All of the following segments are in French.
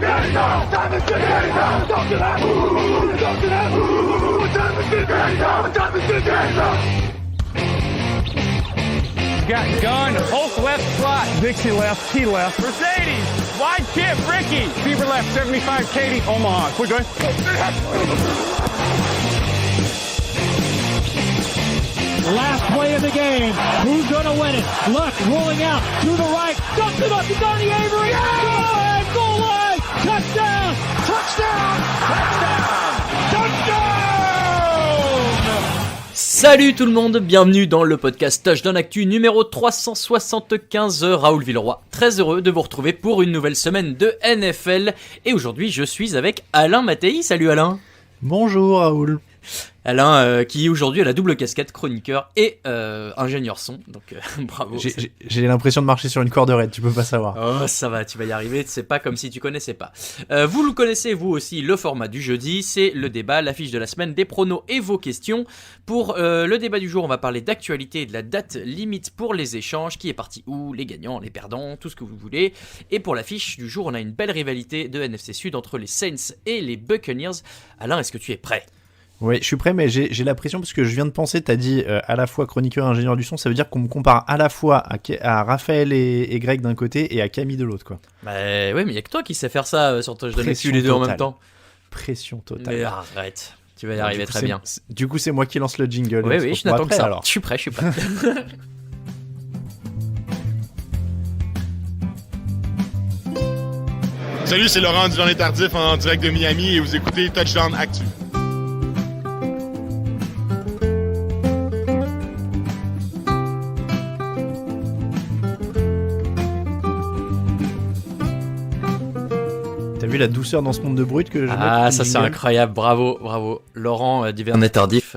Got gun, Hulk left slot, Dixie left, T left, Mercedes, wide chip, Ricky, Fever left, 75, Katie, Omaha, quick going. Last play of the game. Who's going to win it? Luck rolling out to the right. Dumps it up to Donnie Avery. Yeah! Goal line. Touchdown. Touchdown. Touchdown. Touchdown. Salut tout le monde, bienvenue dans le podcast Touchdown Actu numéro 375, Raoul Villeroy. Très heureux de vous retrouver pour une nouvelle semaine de NFL. Et aujourd'hui, je suis avec Alain Mattei. Salut Alain. Bonjour Raoul. Alain qui aujourd'hui a la double casquette chroniqueur et ingénieur son, donc bravo. J'ai l'impression de marcher sur une corde raide, tu peux pas savoir. Oh ça va, tu vas y arriver, c'est pas comme si tu connaissais pas. Vous le connaissez vous aussi, le format du jeudi, c'est le débat, l'affiche de la semaine, des pronos et vos questions. Pour le débat du jour, on va parler d'actualité et de la date limite pour les échanges, qui est parti où, les gagnants, les perdants, tout ce que vous voulez. Et pour l'affiche du jour, on a une belle rivalité de NFC Sud entre les Saints et les Buccaneers. Alain, est-ce que tu es prêt ? Oui, je suis prêt, mais j'ai la pression parce que je viens de penser, t'as dit à la fois chroniqueur et ingénieur du son, ça veut dire qu'on me compare à la fois à Raphaël et Greg d'un côté et à Camille de l'autre, quoi. Bah ouais, mais il y a que toi qui sais faire ça sur Touchdown Actu les deux en même temps. Pression totale. Mais arrête, tu vas y arriver très bien. Du coup, c'est moi qui lance le jingle. Oui, je n'attends que ça. Alors. Je suis prêt. Salut, c'est Laurent du Journée Tardif en direct de Miami et vous écoutez Touchdown Actu. T'as vu la douceur dans ce monde de brut que je Ah, ça c'est incroyable, bravo. Laurent du Vernet Tardif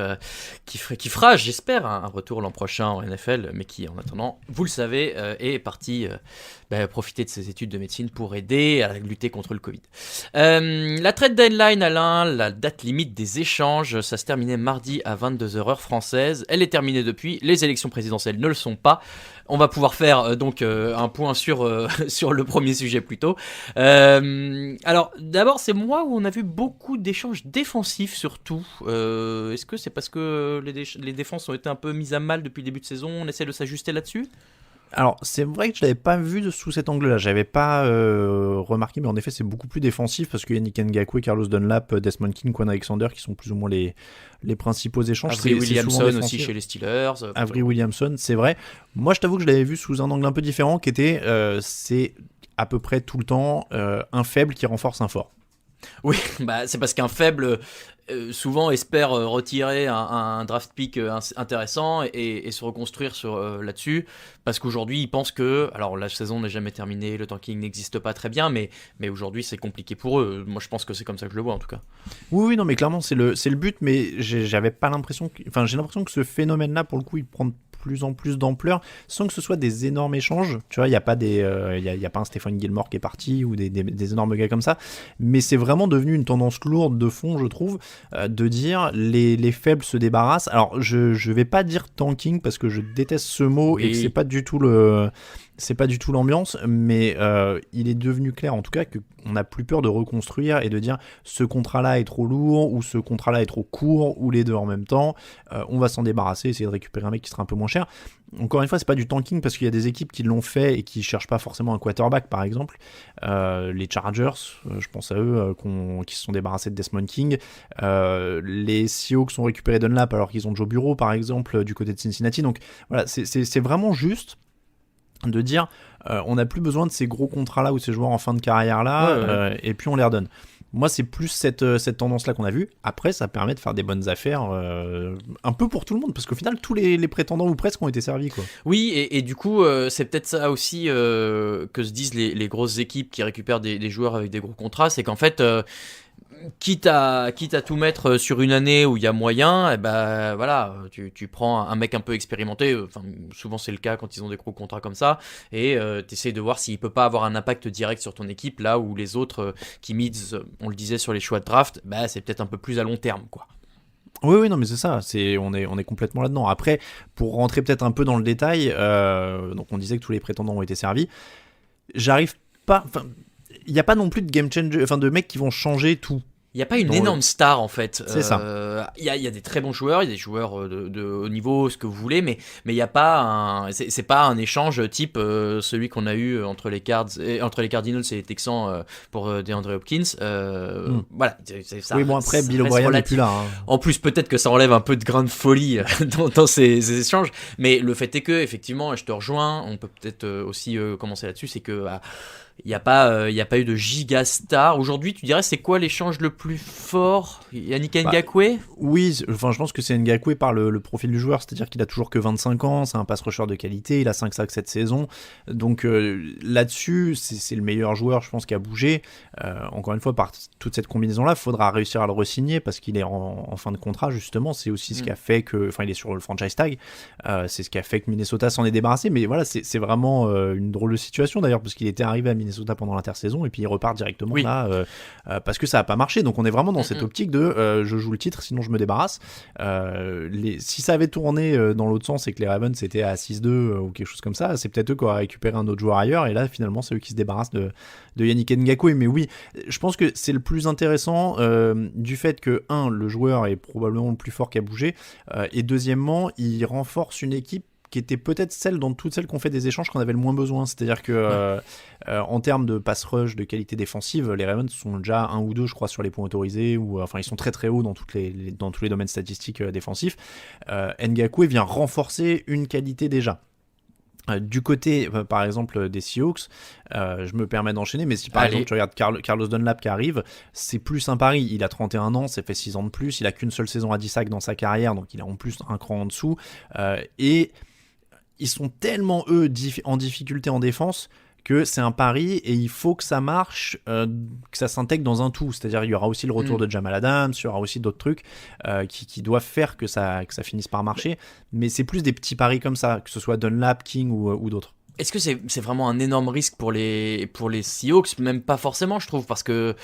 qui fera, j'espère, un retour l'an prochain en NFL, mais qui en attendant, vous le savez, est parti profiter de ses études de médecine pour aider à lutter contre le Covid. La trade deadline, Alain, la date limite des échanges, ça se terminait mardi à 22h heure française. Elle est terminée depuis, les élections présidentielles ne le sont pas. On va pouvoir faire donc un point sur le premier sujet plutôt. Alors d'abord c'est moi où on a vu beaucoup d'échanges défensifs surtout. Est-ce que c'est parce que les défenses ont été un peu mises à mal depuis le début de saison, on essaie de s'ajuster là-dessus ? Alors, c'est vrai que je l'avais pas vu sous cet angle-là. J'avais pas remarqué, mais en effet, c'est beaucoup plus défensif parce qu'il y a Yannick Ngakoue, Carlos Dunlap, Desmond King, Quan Alexander qui sont plus ou moins les principaux échanges. Avery Williamson aussi chez les Steelers. Avery Williamson, c'est vrai. Moi, je t'avoue que je l'avais vu sous un angle un peu différent qui était c'est à peu près tout le temps un faible qui renforce un fort. Oui, c'est parce qu'un faible souvent espère retirer un draft pick intéressant et se reconstruire là-dessus, parce qu'aujourd'hui ils pensent que, alors la saison n'est jamais terminée, le tanking n'existe pas très bien, mais aujourd'hui c'est compliqué pour eux. Moi je pense que c'est comme ça que je le vois en tout cas. Oui, non mais clairement c'est le but, mais j'avais pas l'impression j'ai l'impression que ce phénomène-là pour le coup il prend plus en plus d'ampleur sans que ce soit des énormes échanges, tu vois, il y a pas y a pas un Stephon Gilmore qui est parti ou des énormes gars comme ça, mais c'est vraiment devenu une tendance lourde de fond, je trouve, de dire les faibles se débarrassent. Alors je vais pas dire tanking parce que je déteste ce mot, oui. Et que c'est pas du tout l'ambiance, mais il est devenu clair en tout cas qu'on n'a plus peur de reconstruire et de dire ce contrat-là est trop lourd ou ce contrat-là est trop court ou les deux en même temps, on va s'en débarrasser, essayer de récupérer un mec qui sera un peu moins cher. Encore une fois, c'est pas du tanking parce qu'il y a des équipes qui l'ont fait et qui cherchent pas forcément un quarterback, par exemple. Les Chargers, je pense à eux, qui se sont débarrassés de Desmond King. Les Seahawks ont récupéré Dunlap alors qu'ils ont Joe Burrow, par exemple, du côté de Cincinnati. Donc voilà, c'est vraiment juste de dire on n'a plus besoin de ces gros contrats là ou ces joueurs en fin de carrière là, ouais. Et puis on les redonne. Moi c'est plus cette tendance là qu'on a vue. Après ça permet de faire des bonnes affaires un peu pour tout le monde parce qu'au final tous les prétendants ou presque ont été servis quoi. Oui et du coup c'est peut-être ça aussi que se disent les grosses équipes qui récupèrent des joueurs avec des gros contrats, c'est qu'en fait quitte à tout mettre sur une année où il y a moyen, et voilà, tu prends un mec un peu expérimenté, souvent c'est le cas quand ils ont des gros contrats comme ça, et t'essayes de voir s'il peut pas avoir un impact direct sur ton équipe, là où les autres qui misent, on le disait sur les choix de draft, c'est peut-être un peu plus à long terme quoi. Oui, non, mais c'est ça, on est complètement là-dedans. Après, pour rentrer peut-être un peu dans le détail, donc on disait que tous les prétendants ont été servis. il n'y a pas non plus de game changer, enfin de mecs qui vont changer tout. Il n'y a pas une énorme star en fait. C'est ça. Il y a des très bons joueurs, il y a des joueurs de haut niveau, ce que vous voulez, mais il n'y a pas c'est pas un échange type celui qu'on a eu entre les Cardinals et les Texans pour DeAndre Hopkins. Voilà. Ça, oui, bon après ça Bill reste O'Brien n'est relatif. plus là. Hein. En plus, peut-être que ça enlève un peu de grain de folie dans ces échanges, mais le fait est que, effectivement, et je te rejoins, on peut peut-être aussi commencer là-dessus, c'est que il n'y a pas eu de giga star. Aujourd'hui, tu dirais, c'est quoi l'échange le plus fort? Yannick Ngakoue? Oui, enfin, je pense que c'est Ngakoue par le profil du joueur, c'est-à-dire qu'il a toujours que 25 ans, c'est un pass rusher de qualité, il a 5 sacs cette saison, donc là-dessus, c'est le meilleur joueur, je pense, qui a bougé. Encore une fois, par toute cette combinaison-là, il faudra réussir à le re-signer parce qu'il est en fin de contrat, justement. C'est aussi ce qui a fait que, enfin, il est sur le franchise tag, c'est ce qui a fait que Minnesota s'en est débarrassé, mais voilà, c'est vraiment une drôle de situation d'ailleurs, parce qu'il était arrivé à Minnesota pendant l'intersaison et puis il repart directement là parce que ça n'a pas marché. Donc on est vraiment dans cette optique de je joue le titre, sinon je me débarrasse. Si ça avait tourné dans l'autre sens et que les Ravens étaient à 6-2 ou quelque chose comme ça, c'est peut-être eux qui auraient récupéré un autre joueur ailleurs, et là finalement c'est eux qui se débarrassent de Yannick Ngakoue. Mais oui, je pense que c'est le plus intéressant du fait que le joueur est probablement le plus fort qui a bougé, et deuxièmement il renforce une équipe qui était peut-être celle dans toutes celles qu'on fait des échanges qu'on avait le moins besoin. C'est-à-dire que en termes de pass rush, de qualité défensive, les Ravens sont déjà 1 ou 2, je crois, sur les points autorisés, ou enfin ils sont très très hauts dans tous les domaines statistiques défensifs. Ngakoue vient renforcer une qualité déjà. Du côté, par exemple, des Seahawks, je me permets d'enchaîner, mais si par exemple tu regardes Carlos Dunlap qui arrive, c'est plus un pari. Il a 31 ans, ça fait 6 ans de plus, il a qu'une seule saison à 10 sacs dans sa carrière, donc il a en plus un cran en dessous, et ils sont tellement, eux, en difficulté en défense que c'est un pari et il faut que ça marche, que ça s'intègre dans un tout. C'est-à-dire il y aura aussi le retour de Jamal Adams, il y aura aussi d'autres trucs qui doivent faire que ça finisse par marcher. Mais c'est plus des petits paris comme ça, que ce soit Dunlap, King ou d'autres. Est-ce que c'est vraiment un énorme risque pour les Seahawks? Même pas forcément, je trouve, parce que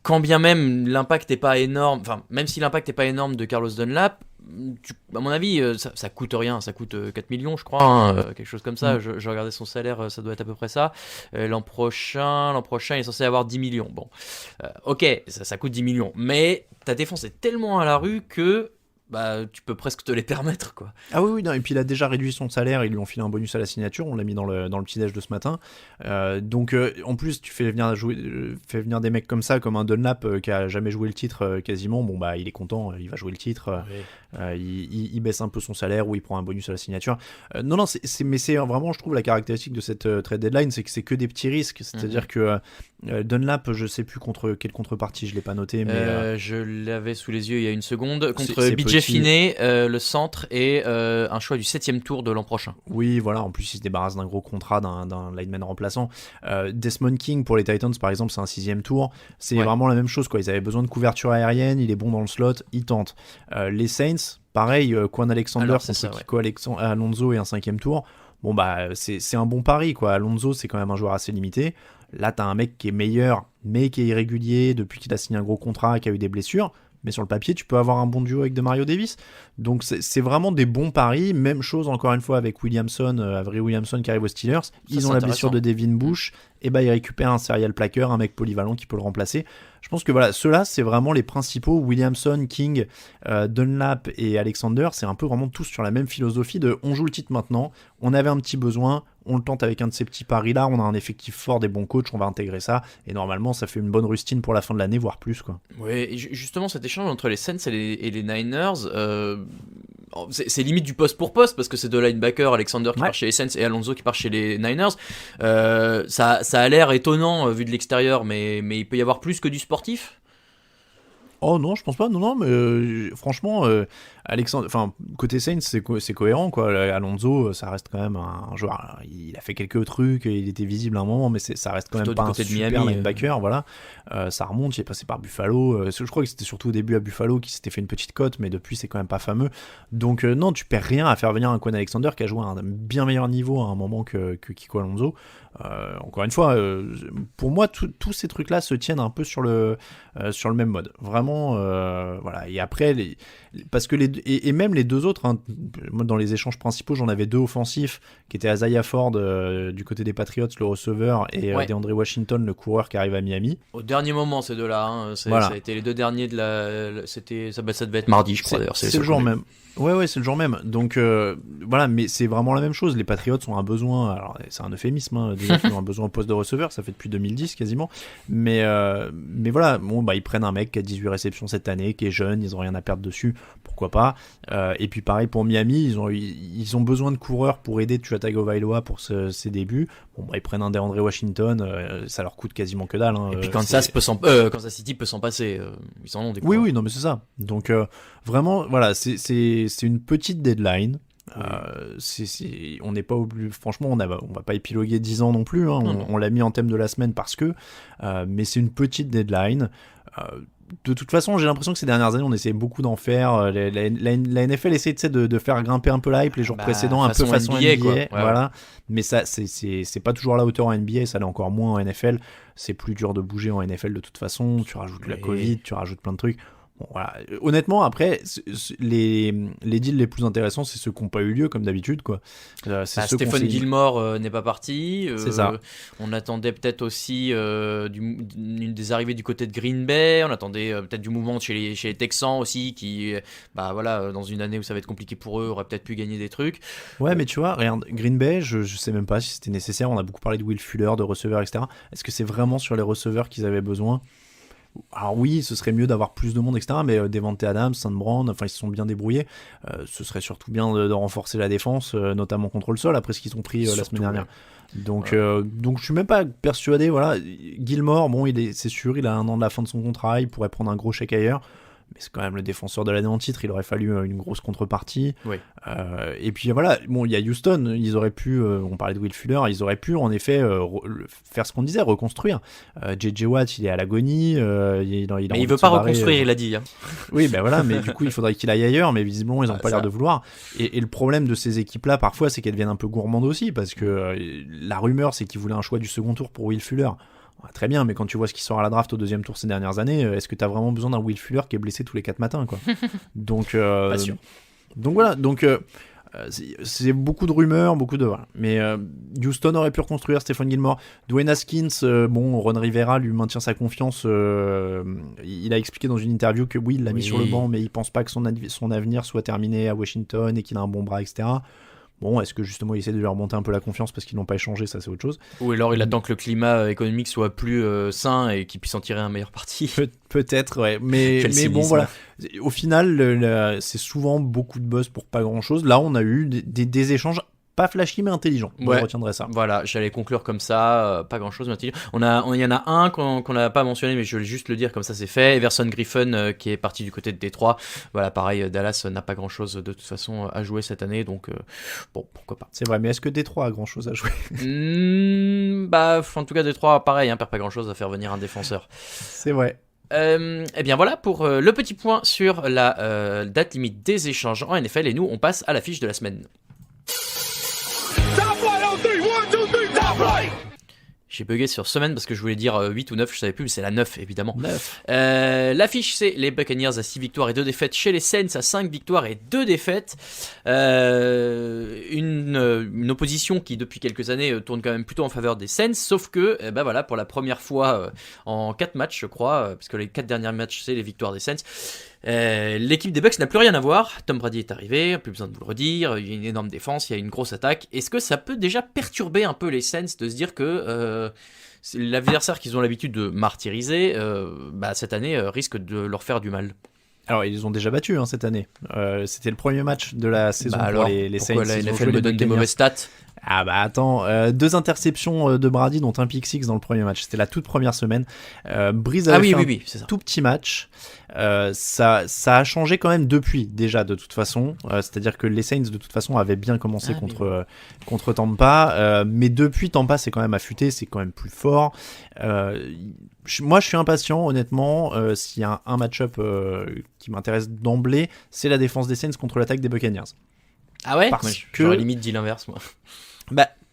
quand bien même l'impact n'est pas énorme, enfin, même si l'impact n'est pas énorme de Carlos Dunlap, à mon avis, ça coûte rien, ça coûte 4 millions, je crois, quelque chose comme ça. Je regardais son salaire, ça doit être à peu près ça. L'an prochain, il est censé avoir 10 millions. Bon, ok, ça coûte 10 millions, mais ta défense est tellement à la rue que tu peux presque te les permettre, quoi. Ah oui, non, et puis il a déjà réduit son salaire, ils lui ont filé un bonus à la signature, on l'a mis dans le petit-déj de ce matin. Donc en plus, tu fais venir des mecs comme ça, comme un Dunlap qui a jamais joué le titre quasiment, il est content, il va jouer le titre, il baisse un peu son salaire ou il prend un bonus à la signature. Non, mais c'est vraiment, je trouve, la caractéristique de cette trade deadline, c'est que c'est que des petits risques, c'est-à-dire que Dunlap, je sais plus contre quelle contrepartie, je l'ai pas noté, mais je l'avais sous les yeux il y a une seconde, contre c'est BJ Finney, le centre, et un choix du 7ème tour de l'an prochain. Oui, voilà, en plus il se débarrasse d'un gros contrat d'un lineman remplaçant. Desmond King pour les Titans par exemple, c'est un 6ème tour, c'est vraiment la même chose, quoi. Ils avaient besoin de couverture aérienne, il est bon dans le slot, il tente. Les Saints, pareil, Quan Alexander contre Kiko Alonso et un 5ème tour. Bon c'est un bon pari, quoi. Alonso c'est quand même un joueur assez limité. Là t'as un mec qui est meilleur mais qui est irrégulier depuis qu'il a signé un gros contrat et qui a eu des blessures. Mais sur le papier, tu peux avoir un bon duo avec Demario Davis. Donc c'est vraiment des bons paris. Même chose encore une fois avec Williamson, Avery Williamson qui arrive aux Steelers. Ils ont la blessure de Devin Bush. Et ils récupèrent un serial plaqueur, un mec polyvalent qui peut le remplacer. Je pense que voilà, ceux-là, c'est vraiment les principaux. Williamson, King, Dunlap et Alexander, c'est un peu vraiment tous sur la même philosophie de on joue le titre maintenant, on avait un petit besoin, on le tente avec un de ces petits paris-là, on a un effectif fort, des bons coachs, on va intégrer ça, et normalement, ça fait une bonne rustine pour la fin de l'année, voire plus, quoi. Oui, et justement, cet échange entre les Saints et les Niners, c'est limite du poste pour poste, parce que c'est deux linebackers, Alexander qui part chez les Saints et Alonso qui part chez les Niners. Ça a l'air étonnant vu de l'extérieur, mais il peut y avoir plus que du sportif. Oh non, je pense pas. Non, mais franchement, Alexandre, enfin côté Saints, c'est cohérent, quoi. Alonso, ça reste quand même un joueur. Alors, il a fait quelques trucs, il était visible à un moment, mais ça reste quand même pas un super linebacker, voilà. Ça remonte, il est passé par Buffalo. Je crois que c'était surtout au début à Buffalo qu'il s'était fait une petite cote, mais depuis c'est quand même pas fameux. Donc non, tu perds rien à faire venir un Quan Alexander qui a joué à un bien meilleur niveau à un moment que Kiko Alonso. Encore une fois, pour moi, tous ces trucs-là se tiennent un peu sur le même mode. Vraiment, voilà. Et après, parce que et même les deux autres, hein, moi, dans les échanges principaux, j'en avais deux offensifs qui étaient Isaiah Ford du côté des Patriots, le receveur, et DeAndre Washington, le coureur qui arrive à Miami. Au dernier moment, ces deux-là, hein, voilà. Ça a été les deux derniers de ça devait être mardi, je crois d'ailleurs. C'est le jour même. Ouais, c'est le jour même. Donc voilà, mais c'est vraiment la même chose. Les Patriots ont un besoin. Alors c'est un euphémisme. Hein, déjà qu'ils ont un besoin au poste de receveur, ça fait depuis 2010 quasiment. Mais voilà, bon ils prennent un mec qui a 18 réceptions cette année, qui est jeune, ils ont rien à perdre dessus. Pourquoi pas. Et puis pareil pour Miami, ils ont besoin de coureurs pour aider Tua Tagovailoa pour ses débuts. Bon ils prennent un DeAndre Washington, ça leur coûte quasiment que dalle. Hein, et puis Kansas City peut s'en passer. Ils en ont des coureurs. Oui, non mais c'est ça. Donc vraiment, voilà, c'est une petite deadline. On n'est pas franchement, on va pas épiloguer 10 ans non plus. Hein. On l'a mis en thème de la semaine parce que, mais c'est une petite deadline. De toute façon, j'ai l'impression que ces dernières années, on essayait beaucoup d'en faire. La NFL essaie de faire grimper un peu la hype les jours précédents, un peu façon NBA, quoi. Voilà. Mais ça, c'est pas toujours à la hauteur en NBA, ça l'est encore moins en NFL. C'est plus dur de bouger en NFL de toute façon. Tu rajoutes la Covid, tu rajoutes plein de trucs. Bon, voilà. Honnêtement, après, les deals les plus intéressants, c'est ceux qui n'ont pas eu lieu, comme d'habitude, quoi. Stephen Gilmore n'est pas parti. C'est ça. On attendait peut-être aussi des arrivées du côté de Green Bay. On attendait peut-être du mouvement chez les Texans aussi, qui, voilà, dans une année où ça va être compliqué pour eux, auraient peut-être pu gagner des trucs. Ouais, mais tu vois, regarde, Green Bay, je sais même pas si c'était nécessaire. On a beaucoup parlé de Will Fuller, de receveurs, etc. Est-ce que c'est vraiment sur les receveurs qu'ils avaient besoin ? Alors oui, ce serait mieux d'avoir plus de monde, etc. Mais Devante Adams, St. Brown, enfin ils se sont bien débrouillés. Ce serait surtout bien de renforcer la défense, notamment contre le sol, après ce qu'ils ont pris la semaine dernière. Donc je suis même pas persuadé. Voilà, Gilmore, bon, c'est sûr, il a 1 an de la fin de son contrat, il pourrait prendre un gros chèque ailleurs. Mais c'est quand même le défenseur de l'année en titre, il aurait fallu une grosse contrepartie. Oui. Et puis voilà, bon, il y a Houston, ils auraient pu, on parlait de Will Fuller, ils auraient pu en effet faire ce qu'on disait, reconstruire. JJ Watt, il est à l'agonie. Il veut pas reconstruire, il a dit. Hein. Oui, ben voilà, mais du coup, il faudrait qu'il aille ailleurs, mais visiblement, ils n'ont pas l'air de vouloir. Et le problème de ces équipes-là, parfois, c'est qu'elles deviennent un peu gourmandes aussi, parce que la rumeur, c'est qu'ils voulaient un choix du second tour pour Will Fuller. Très bien, mais quand tu vois ce qui sort à la draft au 2e tour ces dernières années, est-ce que tu as vraiment besoin d'un Will Fuller qui est blessé tous les 4 matins, quoi. Donc, pas sûr. Donc voilà, c'est beaucoup de rumeurs, voilà. Mais Houston aurait pu reconstruire Stephen Gilmore. Dwayne Haskins, Ron Rivera lui maintient sa confiance. Il a expliqué dans une interview que oui, il l'a mis sur le banc, mais il pense pas que son avenir soit terminé à Washington et qu'il a un bon bras, etc. Bon, est-ce que justement il essaie de lui remonter un peu la confiance parce qu'ils n'ont pas échangé, ça c'est autre chose. Ou alors il attend que le climat économique soit plus sain et qu'il puisse en tirer un meilleur parti. Peut-être, ouais. Mais bon, voilà. Au final, c'est souvent beaucoup de buzz pour pas grand-chose. Là, on a eu des échanges pas flashy mais intelligent. Moi, je retiendrai ça. Voilà, j'allais conclure comme ça, pas grand chose mais intelligent. Il y en a un qu'on n'a pas mentionné, mais je vais juste le dire comme ça, c'est fait. Everson Griffin qui est parti du côté de Détroit. Voilà, pareil, Dallas n'a pas grand chose de toute façon à jouer cette année, donc bon, pourquoi pas. C'est vrai, mais est-ce que Détroit a grand chose à jouer? En tout cas, Détroit, pareil, perd pas grand chose à faire venir un défenseur. C'est vrai. Eh bien voilà pour le petit point sur la date limite des échanges en NFL, et nous on passe à la fiche de la semaine. J'ai bugué sur semaine parce que je voulais dire 8 ou 9, je savais plus, mais c'est la 9 évidemment. 9. L'affiche, c'est les Buccaneers à 6 victoires et 2 défaites chez les Saints à 5 victoires et 2 défaites. Une opposition qui depuis quelques années tourne quand même plutôt en faveur des Saints, sauf que voilà, pour la première fois en 4 matchs je crois, parce que les 4 derniers matchs c'est les victoires des Saints, l'équipe des Bucks n'a plus rien à voir. Tom Brady est arrivé, plus besoin de vous le redire, il y a une énorme défense, il y a une grosse attaque. Est-ce que ça peut déjà perturber un peu les Saints de se dire que l'adversaire qu'ils ont l'habitude de martyriser cette année risque de leur faire du mal? Alors ils les ont déjà battus cette année. C'était le premier match de la saison pour les Saints. Pourquoi la NFL me donne des mauvaises stats? Ah bah attends, 2 interceptions de Brady dont un pick six dans le premier match. C'était la toute première semaine. Breeze avait fait un tout petit match. Ça a changé quand même depuis déjà de toute façon. C'est-à-dire que les Saints de toute façon avaient bien commencé contre Tampa. Mais depuis Tampa c'est quand même affûté, c'est quand même plus fort. Moi je suis impatient honnêtement. S'il y a un match-up qui m'intéresse d'emblée, c'est la défense des Saints contre l'attaque des Buccaneers. Ah ouais? Parce que j'aurais limite dit l'inverse moi.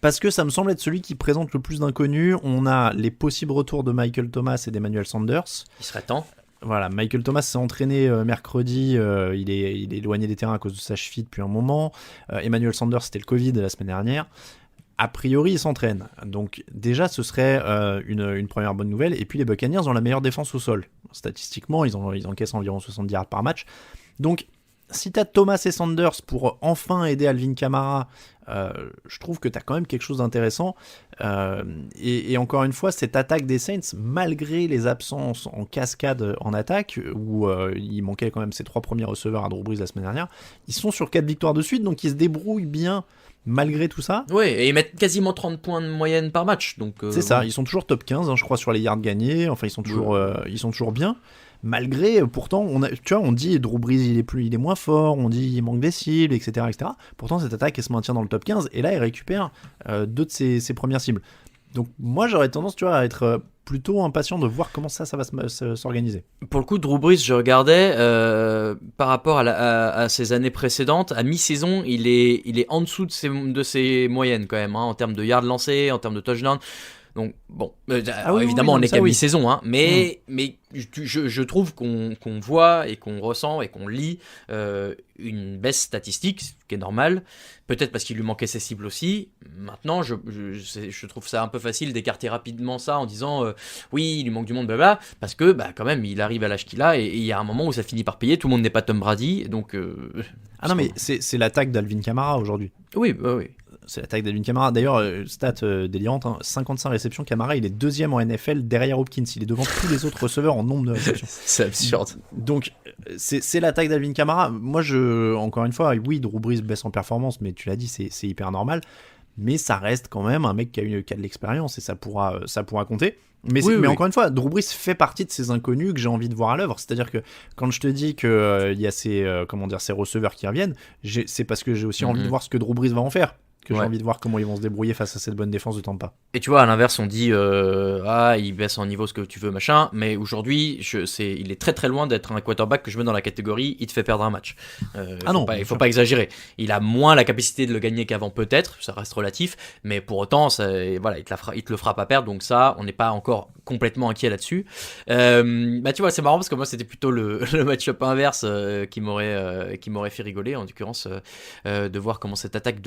Parce que ça me semble être celui qui présente le plus d'inconnus. On a les possibles retours de Michael Thomas et d'Emmanuel Sanders. Il serait temps. Voilà, Michael Thomas s'est entraîné mercredi, il est éloigné des terrains à cause de sa cheville depuis un moment. Emmanuel Sanders, c'était le Covid la semaine dernière. A priori, il s'entraîne. Donc déjà, ce serait une première bonne nouvelle. Et puis les Buccaneers ont la meilleure défense au sol. Statistiquement, ils encaissent environ 70 yards par match. Donc si tu as Thomas et Sanders pour enfin aider Alvin Kamara, je trouve que tu as quand même quelque chose d'intéressant. Et encore une fois, cette attaque des Saints, malgré les absences en cascade en attaque, où il manquait quand même ses 3 premiers receveurs à Drew Brees la semaine dernière, ils sont sur 4 victoires de suite, donc ils se débrouillent bien malgré tout ça. Oui, et ils mettent quasiment 30 points de moyenne par match. Donc, c'est ça, ils sont toujours top 15, je crois, sur les yards gagnés. Enfin, ils sont toujours bien. Malgré, pourtant, on dit Drew Brees il est moins fort, on dit il manque des cibles, etc. Pourtant, cette attaque, elle se maintient dans le top 15, et là, il récupère 2 de ses premières cibles. Donc, moi, j'aurais tendance, à être plutôt impatient de voir comment ça va s'organiser. Pour le coup, Drew Brees, je regardais, par rapport à ses années précédentes, à mi-saison, il est en dessous de ses moyennes, quand même, en termes de yards lancés, en termes de touchdowns. Donc bon, évidemment on est qu'à mi-saison, hein, mais je trouve qu'on voit et qu'on ressent et qu'on lit une baisse statistique, ce qui est normal, peut-être parce qu'il lui manquait ses cibles aussi. Maintenant, je trouve ça un peu facile d'écarter rapidement ça en disant oui, il lui manque du monde, blabla, parce que quand même, il arrive à l'âge qu'il a et il y a un moment où ça finit par payer, tout le monde n'est pas Tom Brady, donc... Ah non, mais c'est l'attaque d'Alvin Kamara aujourd'hui. Oui. C'est l'attaque d'Alvin Kamara. D'ailleurs, stat délirante, 55 réceptions. Kamara, il est 2e en NFL derrière Hopkins. Il est devant tous les autres receveurs en nombre de réceptions. C'est absurde. Donc, c'est l'attaque d'Alvin Kamara. Moi, encore une fois, oui, Drew Brees baisse en performance, mais tu l'as dit, c'est hyper normal. Mais ça reste quand même un mec qui a de l'expérience et ça pourra compter. Mais encore une fois, Drew Brees fait partie de ces inconnus que j'ai envie de voir à l'œuvre. C'est-à-dire que quand je te dis qu'il y a ces receveurs qui reviennent, c'est parce que j'ai aussi envie de voir ce que Drew Brees va en faire. J'ai envie de voir comment ils vont se débrouiller face à cette bonne défense de Tampa. Et tu vois, à l'inverse, on dit il baisse en niveau ce que tu veux, machin, mais aujourd'hui, il est très très loin d'être un quarterback que je mets dans la catégorie il te fait perdre un match. Il faut pas exagérer. Il a moins la capacité de le gagner qu'avant, peut-être, ça reste relatif, mais pour autant, il te le fera pas perdre, donc ça, on n'est pas encore complètement inquiet là-dessus. Tu vois, c'est marrant parce que moi, c'était plutôt le match-up inverse qui m'aurait fait rigoler, en l'occurrence, de voir comment cette attaque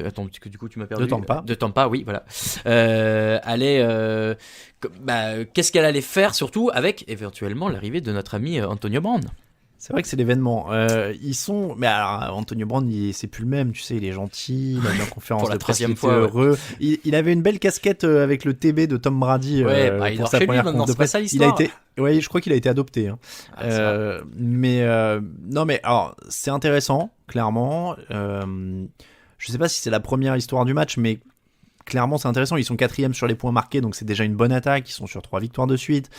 attends, du coup tu m'as perdu. De Tampa, oui, voilà. Qu'est-ce qu'elle allait faire, surtout avec éventuellement l'arrivée de notre ami Antonio Brown. C'est vrai que c'est l'événement. Mais alors, Antonio Brown, c'est plus le même, tu sais, il est gentil, il a une conférence de presse, il était heureux. Il avait une belle casquette avec le TB de Tom Brady pour sa première conférence de presse. Je crois qu'il a été adopté. Hein. Alors, c'est intéressant, clairement. Je sais pas si c'est la première histoire du match, mais clairement c'est intéressant. Ils sont 4e sur les points marqués, donc c'est déjà une bonne attaque. Ils sont sur 3 victoires de suite.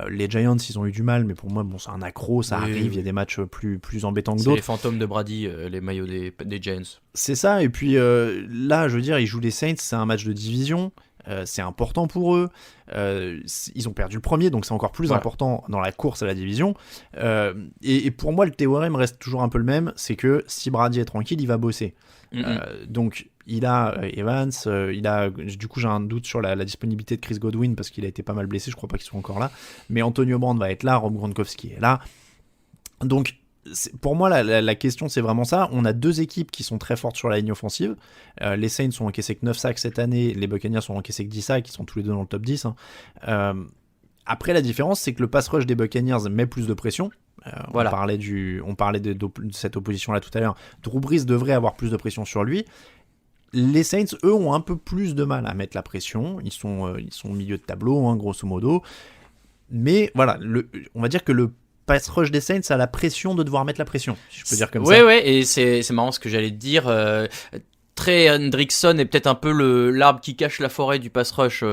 Les Giants, ils ont eu du mal, mais pour moi, c'est un accro, ça arrive. Il y a des matchs plus embêtants que d'autres. C'est les fantômes de Brady, les maillots des Giants. C'est ça, et puis là, je veux dire, ils jouent les Saints, c'est un match de division. C'est important pour eux. Ils ont perdu le premier, donc c'est encore plus important dans la course à la division. Et pour moi, le théorème reste toujours un peu le même, c'est que si Brady est tranquille, il va bosser. Donc il a Evans, du coup j'ai un doute sur la disponibilité de Chris Godwin parce qu'il a été pas mal blessé, je crois pas qu'il soit encore là. Mais Antonio Brown va être là, Rob Gronkowski est là. Donc pour moi, la question, c'est vraiment ça. On a 2 équipes qui sont très fortes sur la ligne offensive. Les Saints ont encaissé que 9 sacs cette année. Les Buccaneers ont encaissé que 10 sacs. Ils sont tous les deux dans le top 10. Hein. Après, la différence, c'est que le pass rush des Buccaneers met plus de pression. On parlait de cette opposition-là tout à l'heure. Drew Brees devrait avoir plus de pression sur lui. Les Saints, eux, ont un peu plus de mal à mettre la pression. Ils sont au milieu de tableau, hein, grosso modo. Mais voilà, on va dire que le pass rush des Saints a la pression de devoir mettre la pression, si je peux dire comme ça. Oui, et c'est marrant ce que j'allais te dire. Trey Hendrickson est peut-être un peu l'arbre qui cache la forêt du pass rush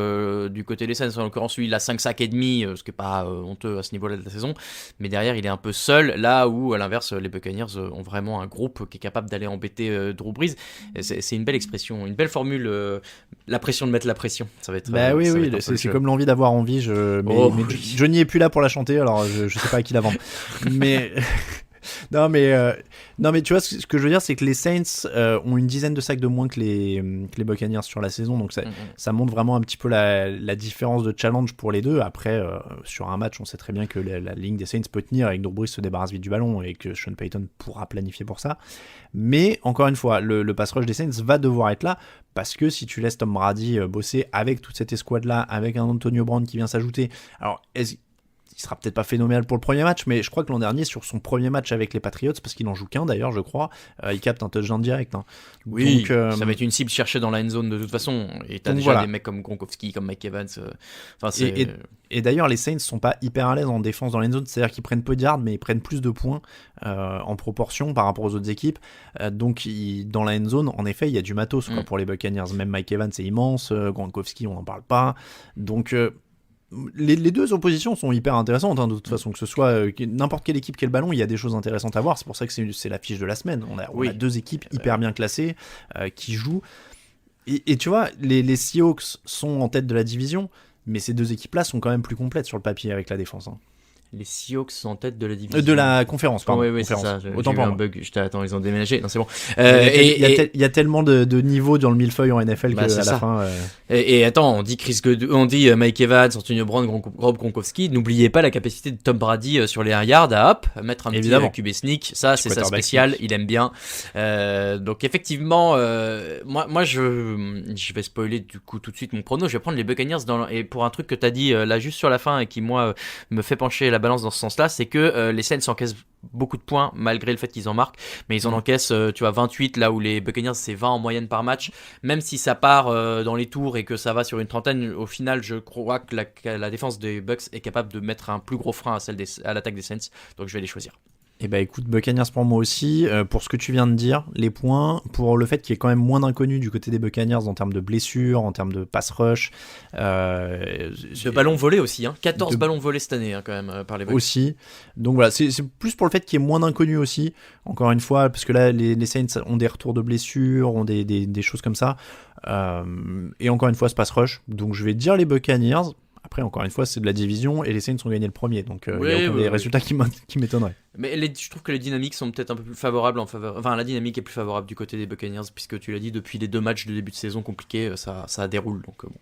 du côté des Saints. En l'occurrence, lui, il a 5 sacs et demi, ce qui n'est pas honteux à ce niveau-là de la saison. Mais derrière, il est un peu seul, là où, à l'inverse, les Buccaneers ont vraiment un groupe qui est capable d'aller embêter Drew Brees. C'est une belle expression, une belle formule, la pression de mettre la pression. Ça va être. C'est comme l'envie d'avoir envie. Mais Johnny est plus là pour la chanter, alors je sais pas à qui la vendre. Mais Non mais tu vois ce que je veux dire, c'est que les Saints ont une dizaine de sacs de moins que les Buccaneers sur la saison, donc ça montre vraiment un petit peu la différence de challenge pour les deux. Après sur un match on sait très bien que la ligne des Saints peut tenir et que Drew Brees se débarrasse vite du ballon et que Sean Payton pourra planifier pour ça, mais encore une fois le pass rush des Saints va devoir être là, parce que si tu laisses Tom Brady bosser avec toute cette escouade là, avec un Antonio Brown qui vient s'ajouter, alors il sera peut-être pas phénoménal pour le premier match, mais je crois que l'an dernier, sur son premier match avec les Patriots, parce qu'il en joue qu'un d'ailleurs, je crois, il capte un touchdown direct. Hein. Oui, donc, ça va être une cible cherchée dans la end zone de toute façon. Et t'as déjà des mecs comme Gronkowski, comme Mike Evans. Et d'ailleurs, les Saints sont pas hyper à l'aise en défense dans la end zone, c'est-à-dire qu'ils prennent peu de yards, mais ils prennent plus de points en proportion par rapport aux autres équipes. Donc, dans la end zone, en effet, il y a du matos quoi, pour les Buccaneers. Même Mike Evans, c'est immense. Gronkowski, on n'en parle pas. Donc, les deux oppositions sont hyper intéressantes, hein, de toute façon, que ce soit n'importe quelle équipe qui ait le ballon, il y a des choses intéressantes à voir. C'est pour ça que c'est l'affiche de la semaine. On a deux équipes hyper bien classées qui jouent. Et tu vois, les Seahawks sont en tête de la division, mais ces deux équipes-là sont quand même plus complètes sur le papier avec la défense. Hein. Les Seahawks sont en tête de la division. De la conférence, pardon. Oui, c'est ça. Autant pour un moi. bug. Attends, ils ont déménagé. Non, c'est bon. Il y a tellement de niveaux dans le millefeuille en NFL qu'à la fin. Et attends, on dit Mike Evans, Antonio Brown, Rob Gronkowski. N'oubliez pas la capacité de Tom Brady sur les 1 yard à mettre un petit QB sneak. Ça, c'est sa spéciale. Il aime bien. Donc effectivement, moi je vais spoiler du coup tout de suite mon prono. Je vais prendre les Buccaneers et pour un truc que t'as dit là juste sur la fin et qui moi me fait pencher la balance dans ce sens-là, c'est que les Saints encaissent beaucoup de points malgré le fait qu'ils en marquent, mais ils en encaissent 28 là où les Buccaneers c'est 20 en moyenne par match. Même si ça part dans les tours et que ça va sur une trentaine, au final je crois que la défense des Bucks est capable de mettre un plus gros frein à l'attaque des Saints, donc je vais les choisir. Eh ben écoute, Buccaneers pour moi aussi, pour ce que tu viens de dire, les points, pour le fait qu'il y ait quand même moins d'inconnus du côté des Buccaneers en termes de blessures, en termes de pass rush. De ballons volés aussi, hein. 14 ballons volés cette année quand même par les Bucks. Aussi, donc voilà, c'est plus pour le fait qu'il y ait moins d'inconnus aussi, encore une fois, parce que là les Saints ont des retours de blessures, ont des choses comme ça, et encore une fois ce pass rush, donc je vais dire les Buccaneers. Après, encore une fois, c'est de la division et les Saints ont gagné le premier, donc il n'y a aucun des résultats qui m'étonneraient. Mais je trouve que les dynamiques sont peut-être un peu plus favorables enfin, la dynamique est plus favorable du côté des Buccaneers, puisque tu l'as dit, depuis les 2 matchs de début de saison compliqués, ça déroule. Donc bon.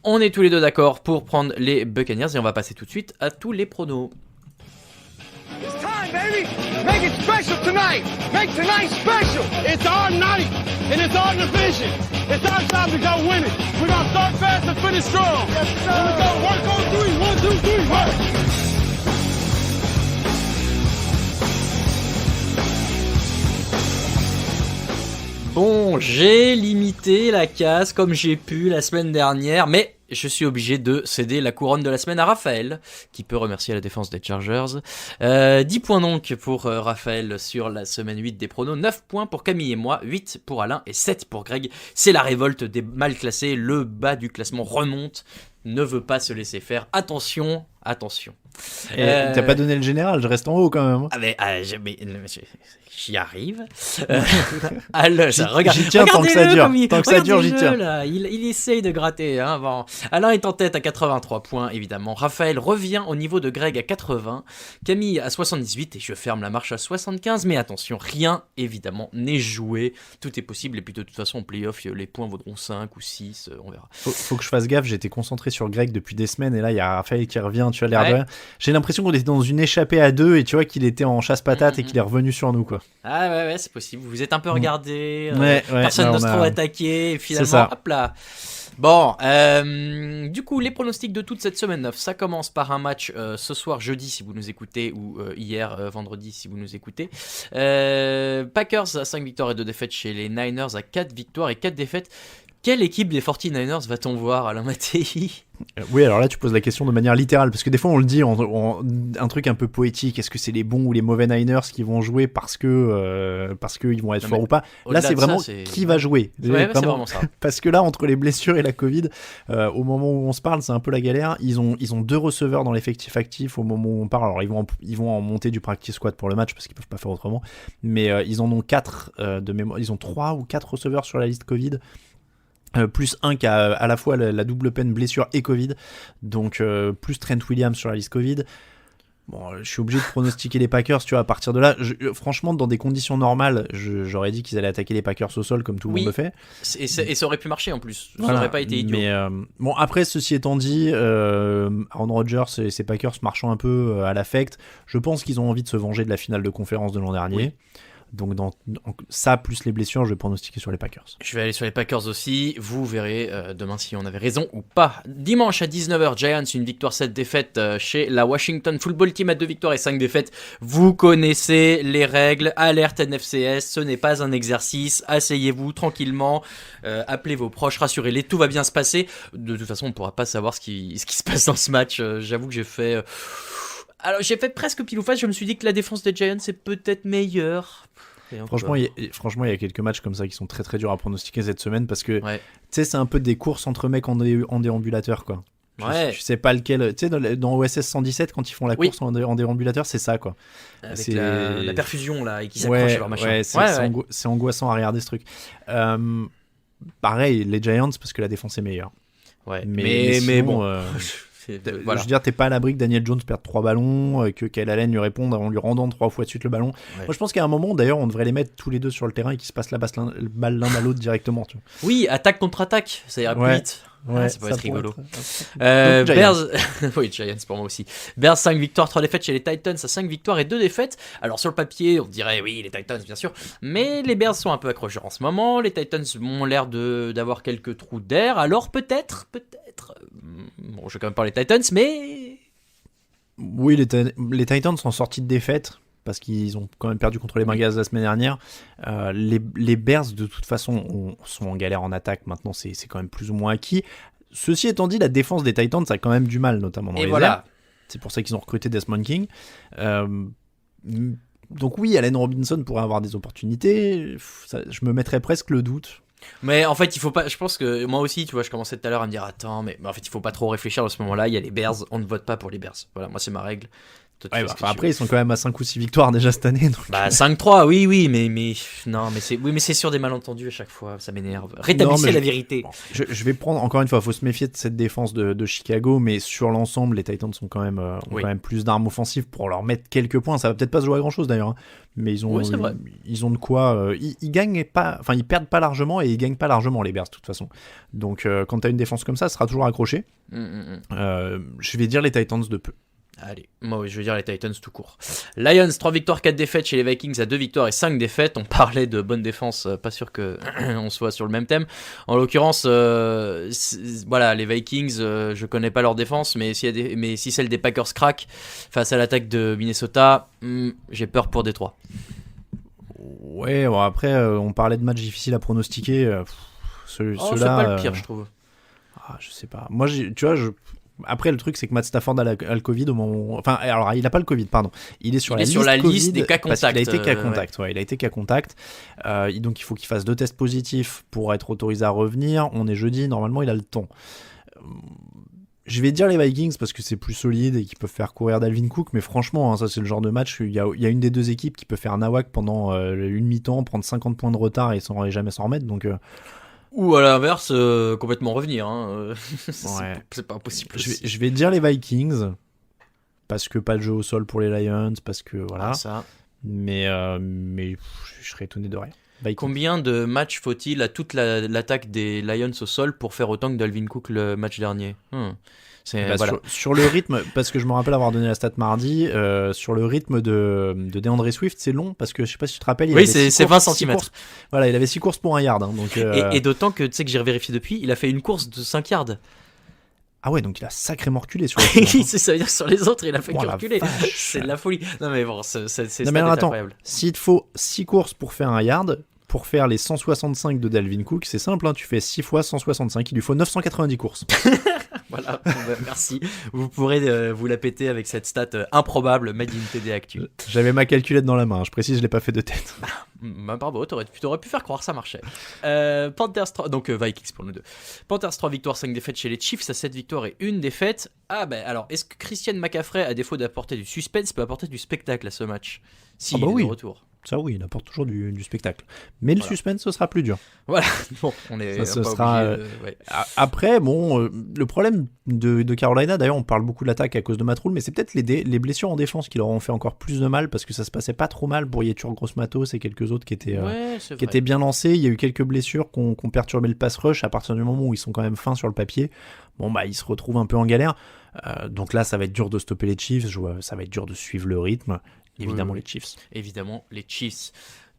On est tous les deux d'accord pour prendre les Buccaneers et on va passer tout de suite à tous les pronos. It's time, baby. Make it special tonight. Make tonight special. It's our night, and it's our division. It's our time to go win it. We're going to start fast and finish strong. Yes, sir. Here we go. Work on 3. 1, 2, 3. Work. Bon, j'ai limité la casse comme j'ai pu la semaine dernière, mais je suis obligé de céder la couronne de la semaine à Raphaël, qui peut remercier la défense des Chargers. 10 points donc pour Raphaël sur la semaine 8 des pronos, 9 points pour Camille et moi, 8 pour Alain et 7 pour Greg. C'est la révolte des mal classés, le bas du classement remonte, ne veut pas se laisser faire. Attention. T'as pas donné le général, je reste en haut quand même. Ah mais j'y arrive. Alors, j'y tiens tant que ça dure. Tant que ça dure, j'y tiens. Là. Il essaye de gratter. Hein, bon. Alain est en tête à 83 points, évidemment. Raphaël revient au niveau de Greg à 80. Camille à 78 et je ferme la marche à 75. Mais attention, rien, évidemment, n'est joué. Tout est possible. Et puis de toute façon, en play-off, les points vaudront 5 ou 6. On verra. Faut que je fasse gaffe. J'étais concentré sur Greg depuis des semaines. Et là, il y a Raphaël qui revient. Tu as l'air de rien. J'ai l'impression qu'on était dans une échappée à 2 et tu vois qu'il était en chasse-patate et qu'il est revenu sur nous, quoi. Ah ouais, c'est possible. Vous êtes un peu regardé. Personne n'ose trop attaquer. Et finalement, hop là. Bon, du coup, les pronostics de toute cette semaine 9, ça commence par un match ce soir jeudi si vous nous écoutez ou hier vendredi si vous nous écoutez. Packers à 5 victoires et 2 défaites chez les Niners à 4 victoires et 4 défaites. Quelle équipe des 49ers va-t-on voir, Alain Mattei ? Oui, alors là, tu poses la question de manière littérale, parce que des fois, on le dit en un truc un peu poétique. Est-ce que c'est les bons ou les mauvais Niners qui vont jouer parce que ils vont être forts ou pas ? Là, c'est vraiment qui va jouer. Ouais, c'est vraiment ça. Parce que là, entre les blessures et la Covid, au moment où on se parle, c'est un peu la galère. Ils ont 2 receveurs dans l'effectif actif au moment où on parle. Alors, ils vont en monter du practice squad pour le match parce qu'ils peuvent pas faire autrement. Mais ils en ont 4 de mémoire. Ils ont 3 ou 4 receveurs sur la liste Covid. Plus un qui a à la fois la double peine blessure et Covid, donc plus Trent Williams sur la liste Covid. Bon, je suis obligé de pronostiquer les Packers, tu vois, à partir de là. Franchement, dans des conditions normales, j'aurais dit qu'ils allaient attaquer les Packers au sol comme tout le monde le fait. Et ça aurait pu marcher en plus. Ça Voilà. n'aurait pas été idiot. Mais bon, après, ceci étant dit, Aaron Rodgers et ses Packers marchant un peu à l'affect, je pense qu'ils ont envie de se venger de la finale de conférence de l'an dernier. Oui. Donc, ça, plus les blessures, je vais pronostiquer sur les Packers. Je vais aller sur les Packers aussi. Vous verrez demain si on avait raison ou pas. Dimanche à 19h, Giants, une victoire, 7 défaites chez la Washington Football Team à 2 victoires et 5 défaites. Vous connaissez les règles. Alerte NFCS, ce n'est pas un exercice. Asseyez-vous tranquillement. Appelez vos proches, rassurez-les. Tout va bien se passer. De toute façon, on ne pourra pas savoir ce qui se passe dans ce match. J'avoue que j'ai fait... Alors, j'ai fait presque pile ou face. Je me suis dit que la défense des Giants est peut-être meilleure. Franchement, il y a quelques matchs comme ça qui sont très très durs à pronostiquer cette semaine parce que ouais. tu sais, c'est un peu des courses entre mecs en déambulateur, quoi. Ouais. Je sais pas lequel. Tu sais, dans OSS 117, quand ils font la course en déambulateur, c'est ça, quoi. Avec c'est la perfusion là et qui s'accroche à leur machin. Ouais, c'est angoissant à regarder ce truc. Pareil, les Giants parce que la défense est meilleure. Ouais. Mais bon. voilà. Voilà. Je veux dire, t'es pas à l'abri que Daniel Jones perde 3 ballons, que Kyle Allen lui réponde en lui rendant 3 fois de suite le ballon. Ouais. Moi, je pense qu'à un moment, d'ailleurs, on devrait les mettre tous les deux sur le terrain et qu'ils se passent la balle l'un à l'autre directement. Tu vois. Oui, attaque contre attaque, ça ira plus vite. Ouais, ça peut être rigolo. Donc, Bears, oui, Giants pour moi aussi. Bears 5 victoires, 3 défaites chez les Titans à 5 victoires et 2 défaites. Alors sur le papier, on dirait oui, les Titans bien sûr, mais les Bears sont un peu accrocheurs en ce moment. Les Titans ont l'air d'avoir quelques trous d'air. Alors peut-être, bon, je vais quand même parler des Titans, mais oui, les Titans sont sortis de défaite parce qu'ils ont quand même perdu contre les Bengals la semaine dernière. Les Bears, de toute façon, sont en galère en attaque. Maintenant, c'est quand même plus ou moins acquis. Ceci étant dit, la défense des Titans a quand même du mal, notamment dans les airs. C'est pour ça qu'ils ont recruté Desmond King. Donc oui, Allen Robinson pourrait avoir des opportunités. Je me mettrais presque le doute. Mais en fait, il faut pas. Je pense que moi aussi, tu vois, je commençais tout à l'heure à me dire attends, mais en fait, il faut pas trop réfléchir à ce moment-là. Il y a les Bears, on ne vote pas pour les Bears. Voilà, moi c'est ma règle. Après, ils sont quand même à 5 ou 6 victoires déjà cette année. Donc... 5-3, oui, mais c'est sur des malentendus à chaque fois, ça m'énerve. Rétablissez la vérité. Bon, je vais prendre, encore une fois, il faut se méfier de cette défense de Chicago, mais sur l'ensemble, les Titans sont quand même, ont quand même plus d'armes offensives pour leur mettre quelques points. Ça va peut-être pas se jouer à grand-chose d'ailleurs, hein, mais ils ont de quoi. Ils gagnent pas, enfin, ils perdent pas largement et ils gagnent pas largement les Bears de toute façon. Donc, quand t'as une défense comme ça sera toujours accroché. Je vais dire les Titans de peu. Allez, moi je veux dire les Titans tout court. Lions, 3 victoires, 4 défaites chez les Vikings à 2 victoires et 5 défaites. On parlait de bonne défense, pas sûr que on soit sur le même thème. En l'occurrence, voilà, les Vikings, je connais pas leur défense, mais si celle des Packers craque face à l'attaque de Minnesota, j'ai peur pour Détroit. Ouais, bon, après, on parlait de matchs difficiles à pronostiquer. C'est pas le pire, je trouve. Je sais pas. Moi, tu vois, après, le truc, c'est que Matt Stafford a le Covid au moment. Enfin, alors, il a pas le Covid, pardon. Il est sur la liste des cas contacts. Parce qu'il a été cas contact. Ouais, il a été cas contact. Donc, il faut qu'il fasse 2 tests positifs pour être autorisé à revenir. On est jeudi, normalement, il a le temps. Je vais dire les Vikings parce que c'est plus solide et qu'ils peuvent faire courir Dalvin Cook, mais franchement, hein, ça c'est le genre de match où il y a une des deux équipes qui peut faire nawak pendant une mi-temps, prendre 50 points de retard et jamais s'en remettre. Donc. Ou à l'inverse, complètement revenir. Hein. Ouais. C'est pas impossible. Je vais dire les Vikings parce que pas de jeu au sol pour les Lions, parce que voilà. Ça. Mais je serais étonné de rien. Vikings. Combien de matchs faut-il à toute l'attaque des Lions au sol pour faire autant que Dalvin Cook le match dernier voilà. Sur le rythme, parce que je me rappelle avoir donné la stat mardi, sur le rythme de DeAndre Swift, c'est long, parce que je sais pas si tu te rappelles, c'est 20 cm. Voilà, il avait 6 courses pour 1 yard. Hein, donc, et d'autant que tu sais que j'ai revérifié depuis, il a fait une course de 5 yards. Ah ouais, donc il a sacrément reculé sur les autres. Ça veut dire que sur les autres, il a fait que reculer. C'est de la folie. Non mais bon, c'est incroyable. S'il te faut 6 courses pour faire 1 yard, pour faire les 165 de Dalvin Cook, c'est simple, hein, tu fais 6 fois 165, il lui faut 990 courses. Voilà, merci. Vous pourrez vous la péter avec cette stat improbable made in TD Actu. J'avais ma calculette dans la main, je précise, je l'ai pas fait de tête. Bravo, t'aurais pu faire croire, ça marchait. Panthers 3, donc Vikings pour nous deux. Panthers 3 victoires, 5 défaites chez les Chiefs, à 7 victoires et 1 défaite. Ah ben alors, est-ce que Christian McCaffrey, à défaut d'apporter du suspense, peut apporter du spectacle à ce match? Si, il est de retour. Ça oui, il apporte toujours du spectacle. Mais le suspense, ce sera plus dur. Voilà, bon, on est Ça, ce pas sera, obligé ouais. Après, bon, le problème de Carolina, d'ailleurs, on parle beaucoup de l'attaque à cause de Matt Rule, mais c'est peut-être les blessures en défense qui leur ont fait encore plus de mal, parce que ça se passait pas trop mal pour Yetur Gross-Matos et quelques autres qui étaient bien lancés. Il y a eu quelques blessures qui ont perturbé le pass rush à partir du moment où ils sont quand même fins sur le papier. Bon, bah, ils se retrouvent un peu en galère. Donc là, ça va être dur de stopper les Chiefs. Ça va être dur de suivre le rythme. Évidemment, les Chiefs. Évidemment, les Chiefs.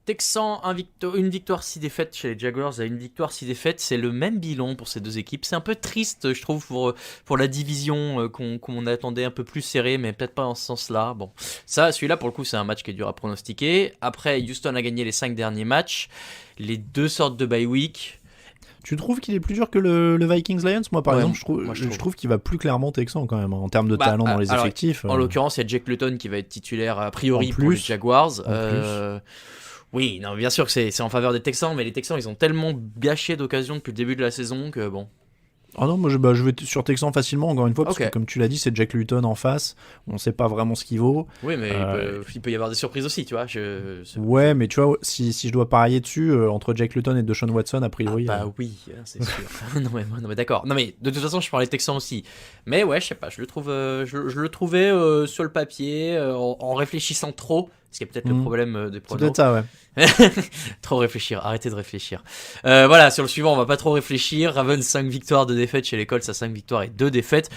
Texans, une victoire, 6 défaites chez les Jaguars, à une victoire, 6 défaites. C'est le même bilan pour ces deux équipes. C'est un peu triste, je trouve, pour la division qu'on attendait un peu plus serrée, mais peut-être pas dans ce sens-là. Bon, celui-là, pour le coup, c'est un match qui est dur à pronostiquer. Après, Houston a gagné les 5 derniers matchs. Les 2 sortes de bye week. Tu trouves qu'il est plus dur que le Vikings-Lions? Moi, par exemple, je trouve qu'il va plus clairement Texan quand même, en termes de talent dans les effectifs. En l'occurrence, il y a Jake Luton qui va être titulaire a priori pour les Jaguars. Oui, non, bien sûr que c'est en faveur des Texans, mais les Texans, ils ont tellement gâché d'occasions depuis le début de la saison que bon... Ah non, moi je vais sur Texan facilement, encore une fois, parce que comme tu l'as dit, c'est Jack Luton en face, on sait pas vraiment ce qu'il vaut. Oui, mais il peut y avoir des surprises aussi, tu vois. Ouais, mais tu vois, si je dois parier dessus, entre Jack Luton et Deshaun Watson, a priori... oui, c'est sûr. non, mais d'accord. Non, mais de toute façon, je parlais Texans aussi. Mais ouais, je sais pas, je le trouvais sur le papier, en réfléchissant trop, ce qui est peut-être le problème des pronos. C'est peut-être ça, ouais. Trop réfléchir, arrêtez de réfléchir. Voilà, sur le suivant, on va pas trop réfléchir. Ravens 5 victoires, 2 défaites chez les Colts, à 5 victoires et 2 défaites.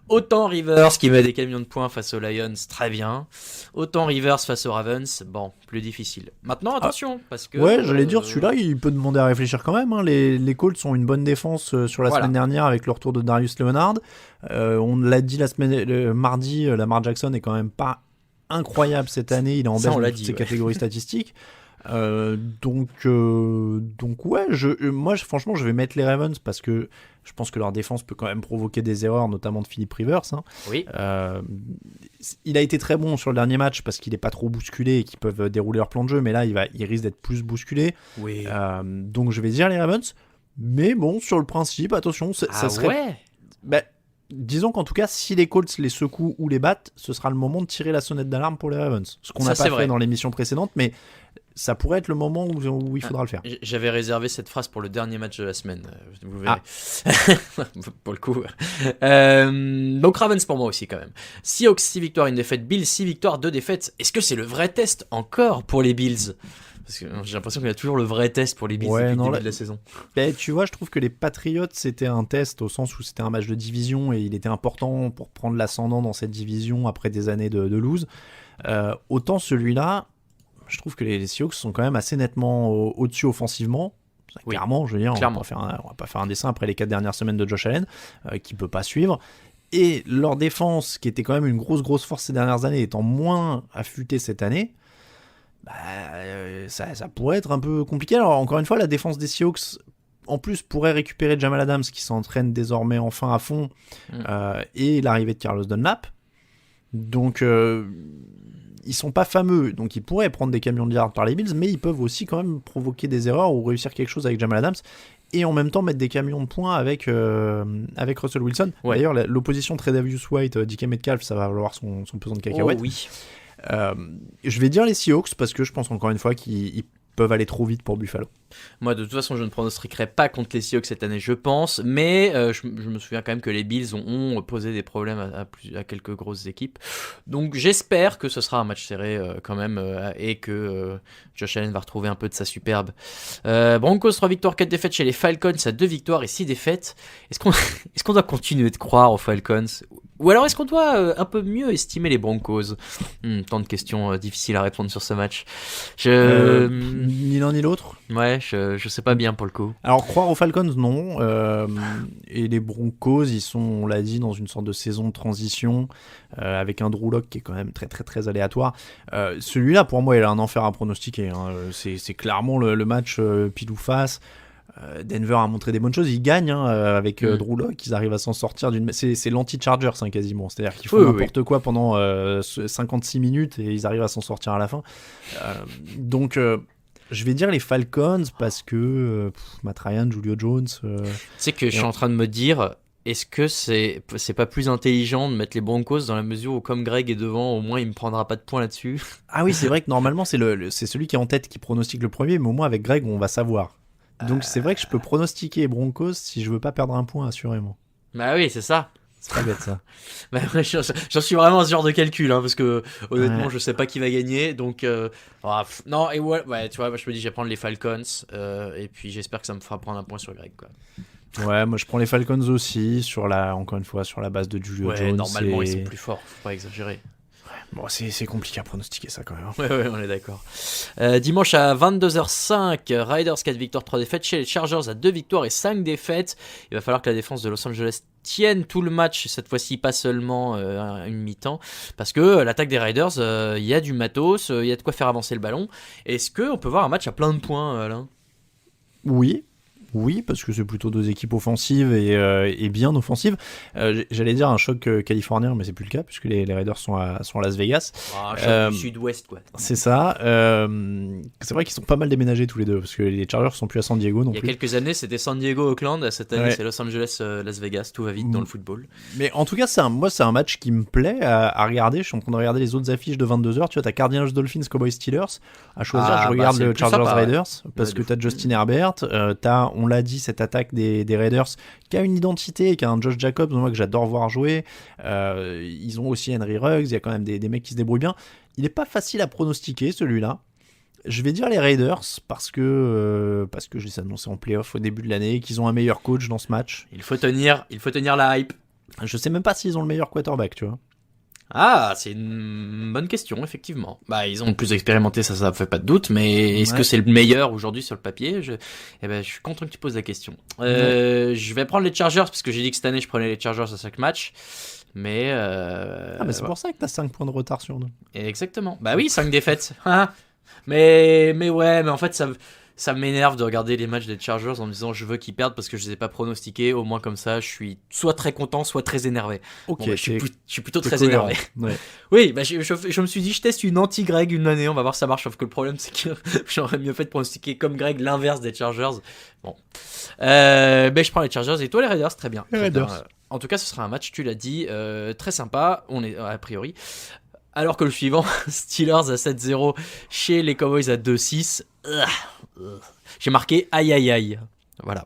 Autant Rivers qui met des camions de points face aux Lions, très bien. Autant Rivers face aux Ravens, bon, plus difficile. Maintenant, attention, parce que... Ouais, j'allais dire, celui-là, il peut demander à réfléchir quand même. Hein. Les Colts ont une bonne défense sur la semaine dernière avec le retour de Darius Leonard. On l'a dit mardi, Lamar Jackson est quand même pas incroyable cette année. Il est en baisse de toutes ses catégories statistiques. Donc ouais, moi franchement je vais mettre les Ravens parce que je pense que leur défense peut quand même provoquer des erreurs, notamment de Philip Rivers. Hein. Oui. Il a été très bon sur le dernier match parce qu'il est pas trop bousculé et qu'ils peuvent dérouler leur plan de jeu, mais là il risque d'être plus bousculé. Oui. Donc je vais dire les Ravens, mais bon, sur le principe, attention, ça serait. Ouais. Disons qu'en tout cas, si les Colts les secouent ou les battent, ce sera le moment de tirer la sonnette d'alarme pour les Ravens. Ce qu'on n'a pas fait dans l'émission précédente, mais ça pourrait être le moment où il faudra le faire. J'avais réservé cette phrase pour le dernier match de la semaine. Vous verrez. Pour le coup. Donc Ravens pour moi aussi quand même. Seahawks 6 victoires, 1 défaite. Bills 6 victoires, 2 défaites. Est-ce que c'est le vrai test encore pour les Bills ? Parce que j'ai l'impression qu'il y a toujours le vrai test pour les Bills depuis le début de la saison. Tu vois, je trouve que les Patriots, c'était un test au sens où c'était un match de division et il était important pour prendre l'ascendant dans cette division après des années de lose. Autant celui-là, je trouve que les Seahawks sont quand même assez nettement au-dessus offensivement. Oui, clairement, je veux dire, on va pas faire un dessin après les 4 dernières semaines de Josh Allen, qui peut pas suivre. Et leur défense, qui était quand même une grosse force ces dernières années, étant moins affûtée cette année, ça pourrait être un peu compliqué. Alors encore une fois, la défense des Seahawks en plus pourrait récupérer Jamal Adams qui s'entraîne désormais enfin à fond, et l'arrivée de Carlos Dunlap. Donc ils sont pas fameux, donc ils pourraient prendre des camions de yards par les Bills, mais ils peuvent aussi quand même provoquer des erreurs ou réussir quelque chose avec Jamal Adams et en même temps mettre des camions de points avec Russell Wilson. Ouais. D'ailleurs, l'opposition Tre'Davious White, DK Metcalf, ça va valoir son pesant de cacahuètes. Oh oui. Je vais dire les Seahawks parce que je pense encore une fois qu'ils peuvent aller trop vite pour Buffalo. Moi, de toute façon, je ne pronostiquerai pas contre les Seahawks cette année, je pense, mais je me souviens quand même que les Bills ont posé des problèmes à quelques grosses équipes. Donc, j'espère que ce sera un match serré quand même et que Josh Allen va retrouver un peu de sa superbe. Broncos, 3 victoires, 4 défaites chez les Falcons, à 2 victoires et 6 défaites. Est-ce qu'on doit continuer de croire aux Falcons ? Ou alors est-ce qu'on doit un peu mieux estimer les Broncos ? Tant de questions difficiles à répondre sur ce match. Ni l'un ni l'autre. Ouais, je sais pas bien pour le coup. Alors croire aux Falcons, non. Et les Broncos, ils sont, on l'a dit, dans une sorte de saison de transition avec un Drew Lock qui est quand même très très très aléatoire. Celui-là, pour moi, il a un enfer à pronostiquer. Hein. C'est clairement le match pile ou face. Denver a montré des bonnes choses, ils gagnent avec Drew Lock, ils arrivent à s'en sortir c'est l'anti-Chargers quasiment, c'est-à-dire qu'ils font n'importe quoi pendant 56 minutes et ils arrivent à s'en sortir à la fin. Donc je vais dire les Falcons parce que Matt Ryan, Julio Jones. Tu sais que je suis en train de me dire, est-ce que c'est pas plus intelligent de mettre les Broncos dans la mesure où comme Greg est devant, au moins il me prendra pas de points là-dessus. Ah oui, c'est vrai que normalement c'est c'est celui qui est en tête qui pronostique le premier, mais au moins avec Greg on va savoir. Donc c'est vrai que je peux pronostiquer Broncos si je veux pas perdre un point assurément. Bah oui, c'est ça. C'est pas bête ça. Bah, j'en suis vraiment à ce genre de calcul, hein, parce que honnêtement, Ouais. je sais pas qui va gagner, donc non, et ouais, tu vois, moi, je me dis, je vais prendre les Falcons, et puis j'espère que ça me fera prendre un point sur Greg, quoi. Ouais, moi je prends les Falcons aussi encore une fois sur la base de Julio Ouais, Jones. normalement, et... ils sont plus forts, faut pas exagérer. Bon, c'est compliqué à pronostiquer ça quand même. Ouais, on est d'accord. Dimanche à 22h05, Riders 4 victoires, 3 défaites. Chez les Chargers à 2 victoires et 5 défaites. Il va falloir que la défense de Los Angeles tienne tout le match, cette fois-ci pas seulement une mi-temps. Parce que l'attaque des Riders, il y a du matos, il y a de quoi faire avancer le ballon. Est-ce qu'on peut voir un match à plein de points, Alain ? Oui, parce que c'est plutôt deux équipes offensives et bien offensives. J'allais dire un choc californien, mais c'est plus le cas, puisque les Raiders sont à Las Vegas. Un choc du sud-ouest, quoi. C'est ça. C'est vrai qu'ils sont pas mal déménagés tous les deux, parce que les Chargers sont plus à San Diego non Il y a plus. quelques années, c'était San Diego, Oakland. Cette année, Ouais. c'est Los Angeles, Las Vegas. Tout va vite dans le football. Mais en tout cas, c'est un match qui me plaît à regarder. Je suis en train de regarder les autres affiches de 22h. Tu vois, t'as Cardinals, Dolphins, Cowboys, Steelers. À choisir, je regarde c'est le le plus Chargers, sympa, ouais. Raiders, parce Ouais, que de t'as fou. Justin Herbert. T'as, on l'a dit, cette attaque des Raiders qui a une identité, qui a un Josh Jacobs, moi que j'adore voir jouer. Ils ont aussi Henry Ruggs. Il y a quand même des mecs qui se débrouillent bien. Il est pas facile à pronostiquer celui-là. Je vais dire les Raiders parce que je les ai annoncés en playoff au début de l'année, qu'ils ont un meilleur coach dans ce match. Il faut tenir la hype. Je sais même pas s'ils ont le meilleur quarterback, tu vois. Ah, c'est une bonne question, effectivement. Bah, ils ont le plus expérimenté, ça fait pas de doute, mais est-ce Ouais. que c'est le meilleur aujourd'hui sur le papier ? Je suis content que tu poses la question. Je vais prendre les Chargers, parce que j'ai dit que cette année, je prenais les Chargers à chaque match. Mais C'est pour ça que t'as 5 points de retard sur nous. exactement. Bah oui, 5 défaites. mais ouais, mais en fait, ça m'énerve de regarder les matchs des Chargers en me disant je veux qu'ils perdent parce que je les ai pas pronostiqués. Au moins comme ça, je suis soit très content, soit très énervé. Ok, Bon, bah, je suis plutôt t'es très cohérent. énervé. Ouais. Oui, bah, je me suis dit, je teste une anti-Greg une année, on va voir si ça marche. Sauf que le problème, c'est que j'aurais mieux fait de pronostiquer comme Greg l'inverse des Chargers. Bon. Je prends les Chargers et toi les Raiders, très bien. Les Très bien. Raiders. En tout cas, ce sera un match, tu l'as dit, très sympa. On est a priori. Alors que le suivant, Steelers à 7-0 chez les Cowboys à 2-6. J'ai marqué aïe aïe aïe. Voilà.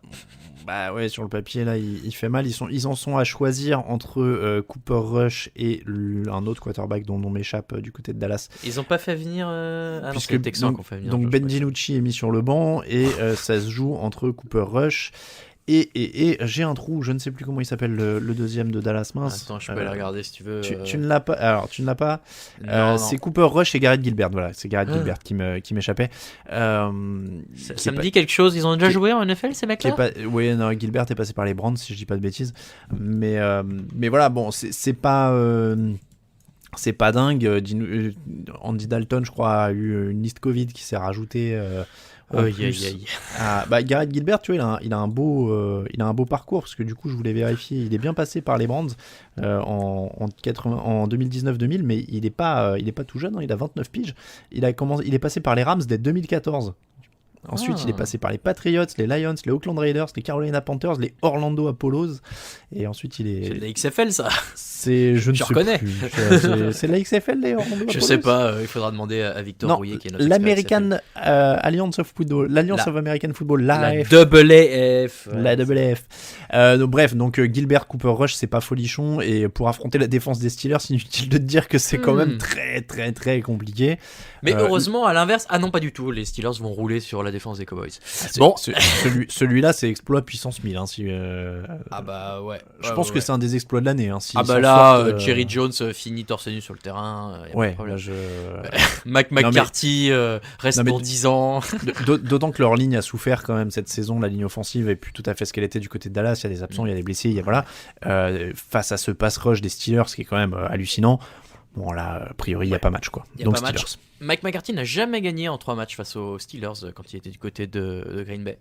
Bah ouais, sur le papier là, il fait mal. Ils en sont à choisir entre Cooper Rush et un autre quarterback dont le nom m'échappe du côté de Dallas. Ils ont pas fait venir. Ah non, Puisque c'est les Texans donc, qui ont fait venir. donc Josh Ben Boyce. DiNucci est mis sur le banc et ça se joue entre Cooper Rush et j'ai un trou, je ne sais plus comment il s'appelle le deuxième de Dallas, mince. Attends, je peux aller regarder si tu veux. Tu ne l'as pas. Alors, tu ne l'as pas. Non. C'est Cooper Rush et Garrett Gilbert. Voilà, c'est Garrett Gilbert qui m'échappait. Ça Qui est me pas- dit quelque chose. Ils ont déjà qui- joué en NFL ces qui mecs-là est pas... Oui, non, Gilbert est passé par les Browns, si je dis pas de bêtises. Mais voilà, bon, c'est pas. C'est pas dingue. Andy Dalton, je crois, a eu une liste Covid qui s'est rajoutée. En Aïe, plus. aïe, aïe. Garrett Gilbert, tu vois, il a un beau parcours parce que du coup, je voulais vérifier. Il est bien passé par les Browns en 2019-2000, mais il est pas tout jeune. Hein, il a 29 piges. Il est passé par les Rams dès 2014. Ensuite, il est passé par les Patriots, les Lions, les Oakland Raiders, les Carolina Panthers, les Orlando Apollos. Et ensuite, il C'est de est. la XFL ça. Je ne Je sais reconnais. plus. C'est la XFL, les Orlando Je Apollos. sais pas. Il faudra demander à Victor Non, Rouillet qui est notre l'American Alliance of Football, l'Alliance La- of American Football, la l'AF. double AF. La WF. Bref, Gilbert, Cooper Rush, c'est pas folichon. Et pour affronter la défense des Steelers, inutile de te dire que c'est quand même très, très, très compliqué. Mais heureusement, à l'inverse, ah non, pas du tout. Les Steelers vont rouler sur la défense des Cowboys. Bon, celui-là, c'est exploit puissance 1000. Hein, Ah bah ouais. je pense que c'est un des exploits de l'année. Hein, Ah bah là, Jerry Jones finit torse nu sur le terrain. Y a pas de Ouais, problème. là, McCarthy reste Non, mais- pour 10 ans. D'autant que leur ligne a souffert quand même cette saison. La ligne offensive est plus tout à fait ce qu'elle était du côté de Dallas. Il y a des absents, il y a des blessés, voilà. Face à ce pass rush des Steelers, qui est quand même hallucinant. Bon là, a priori, il n'y a pas match quoi. Y a Donc pas match. Steelers. Mike McCarthy n'a jamais gagné en 3 matchs face aux Steelers quand il était du côté de Green Bay.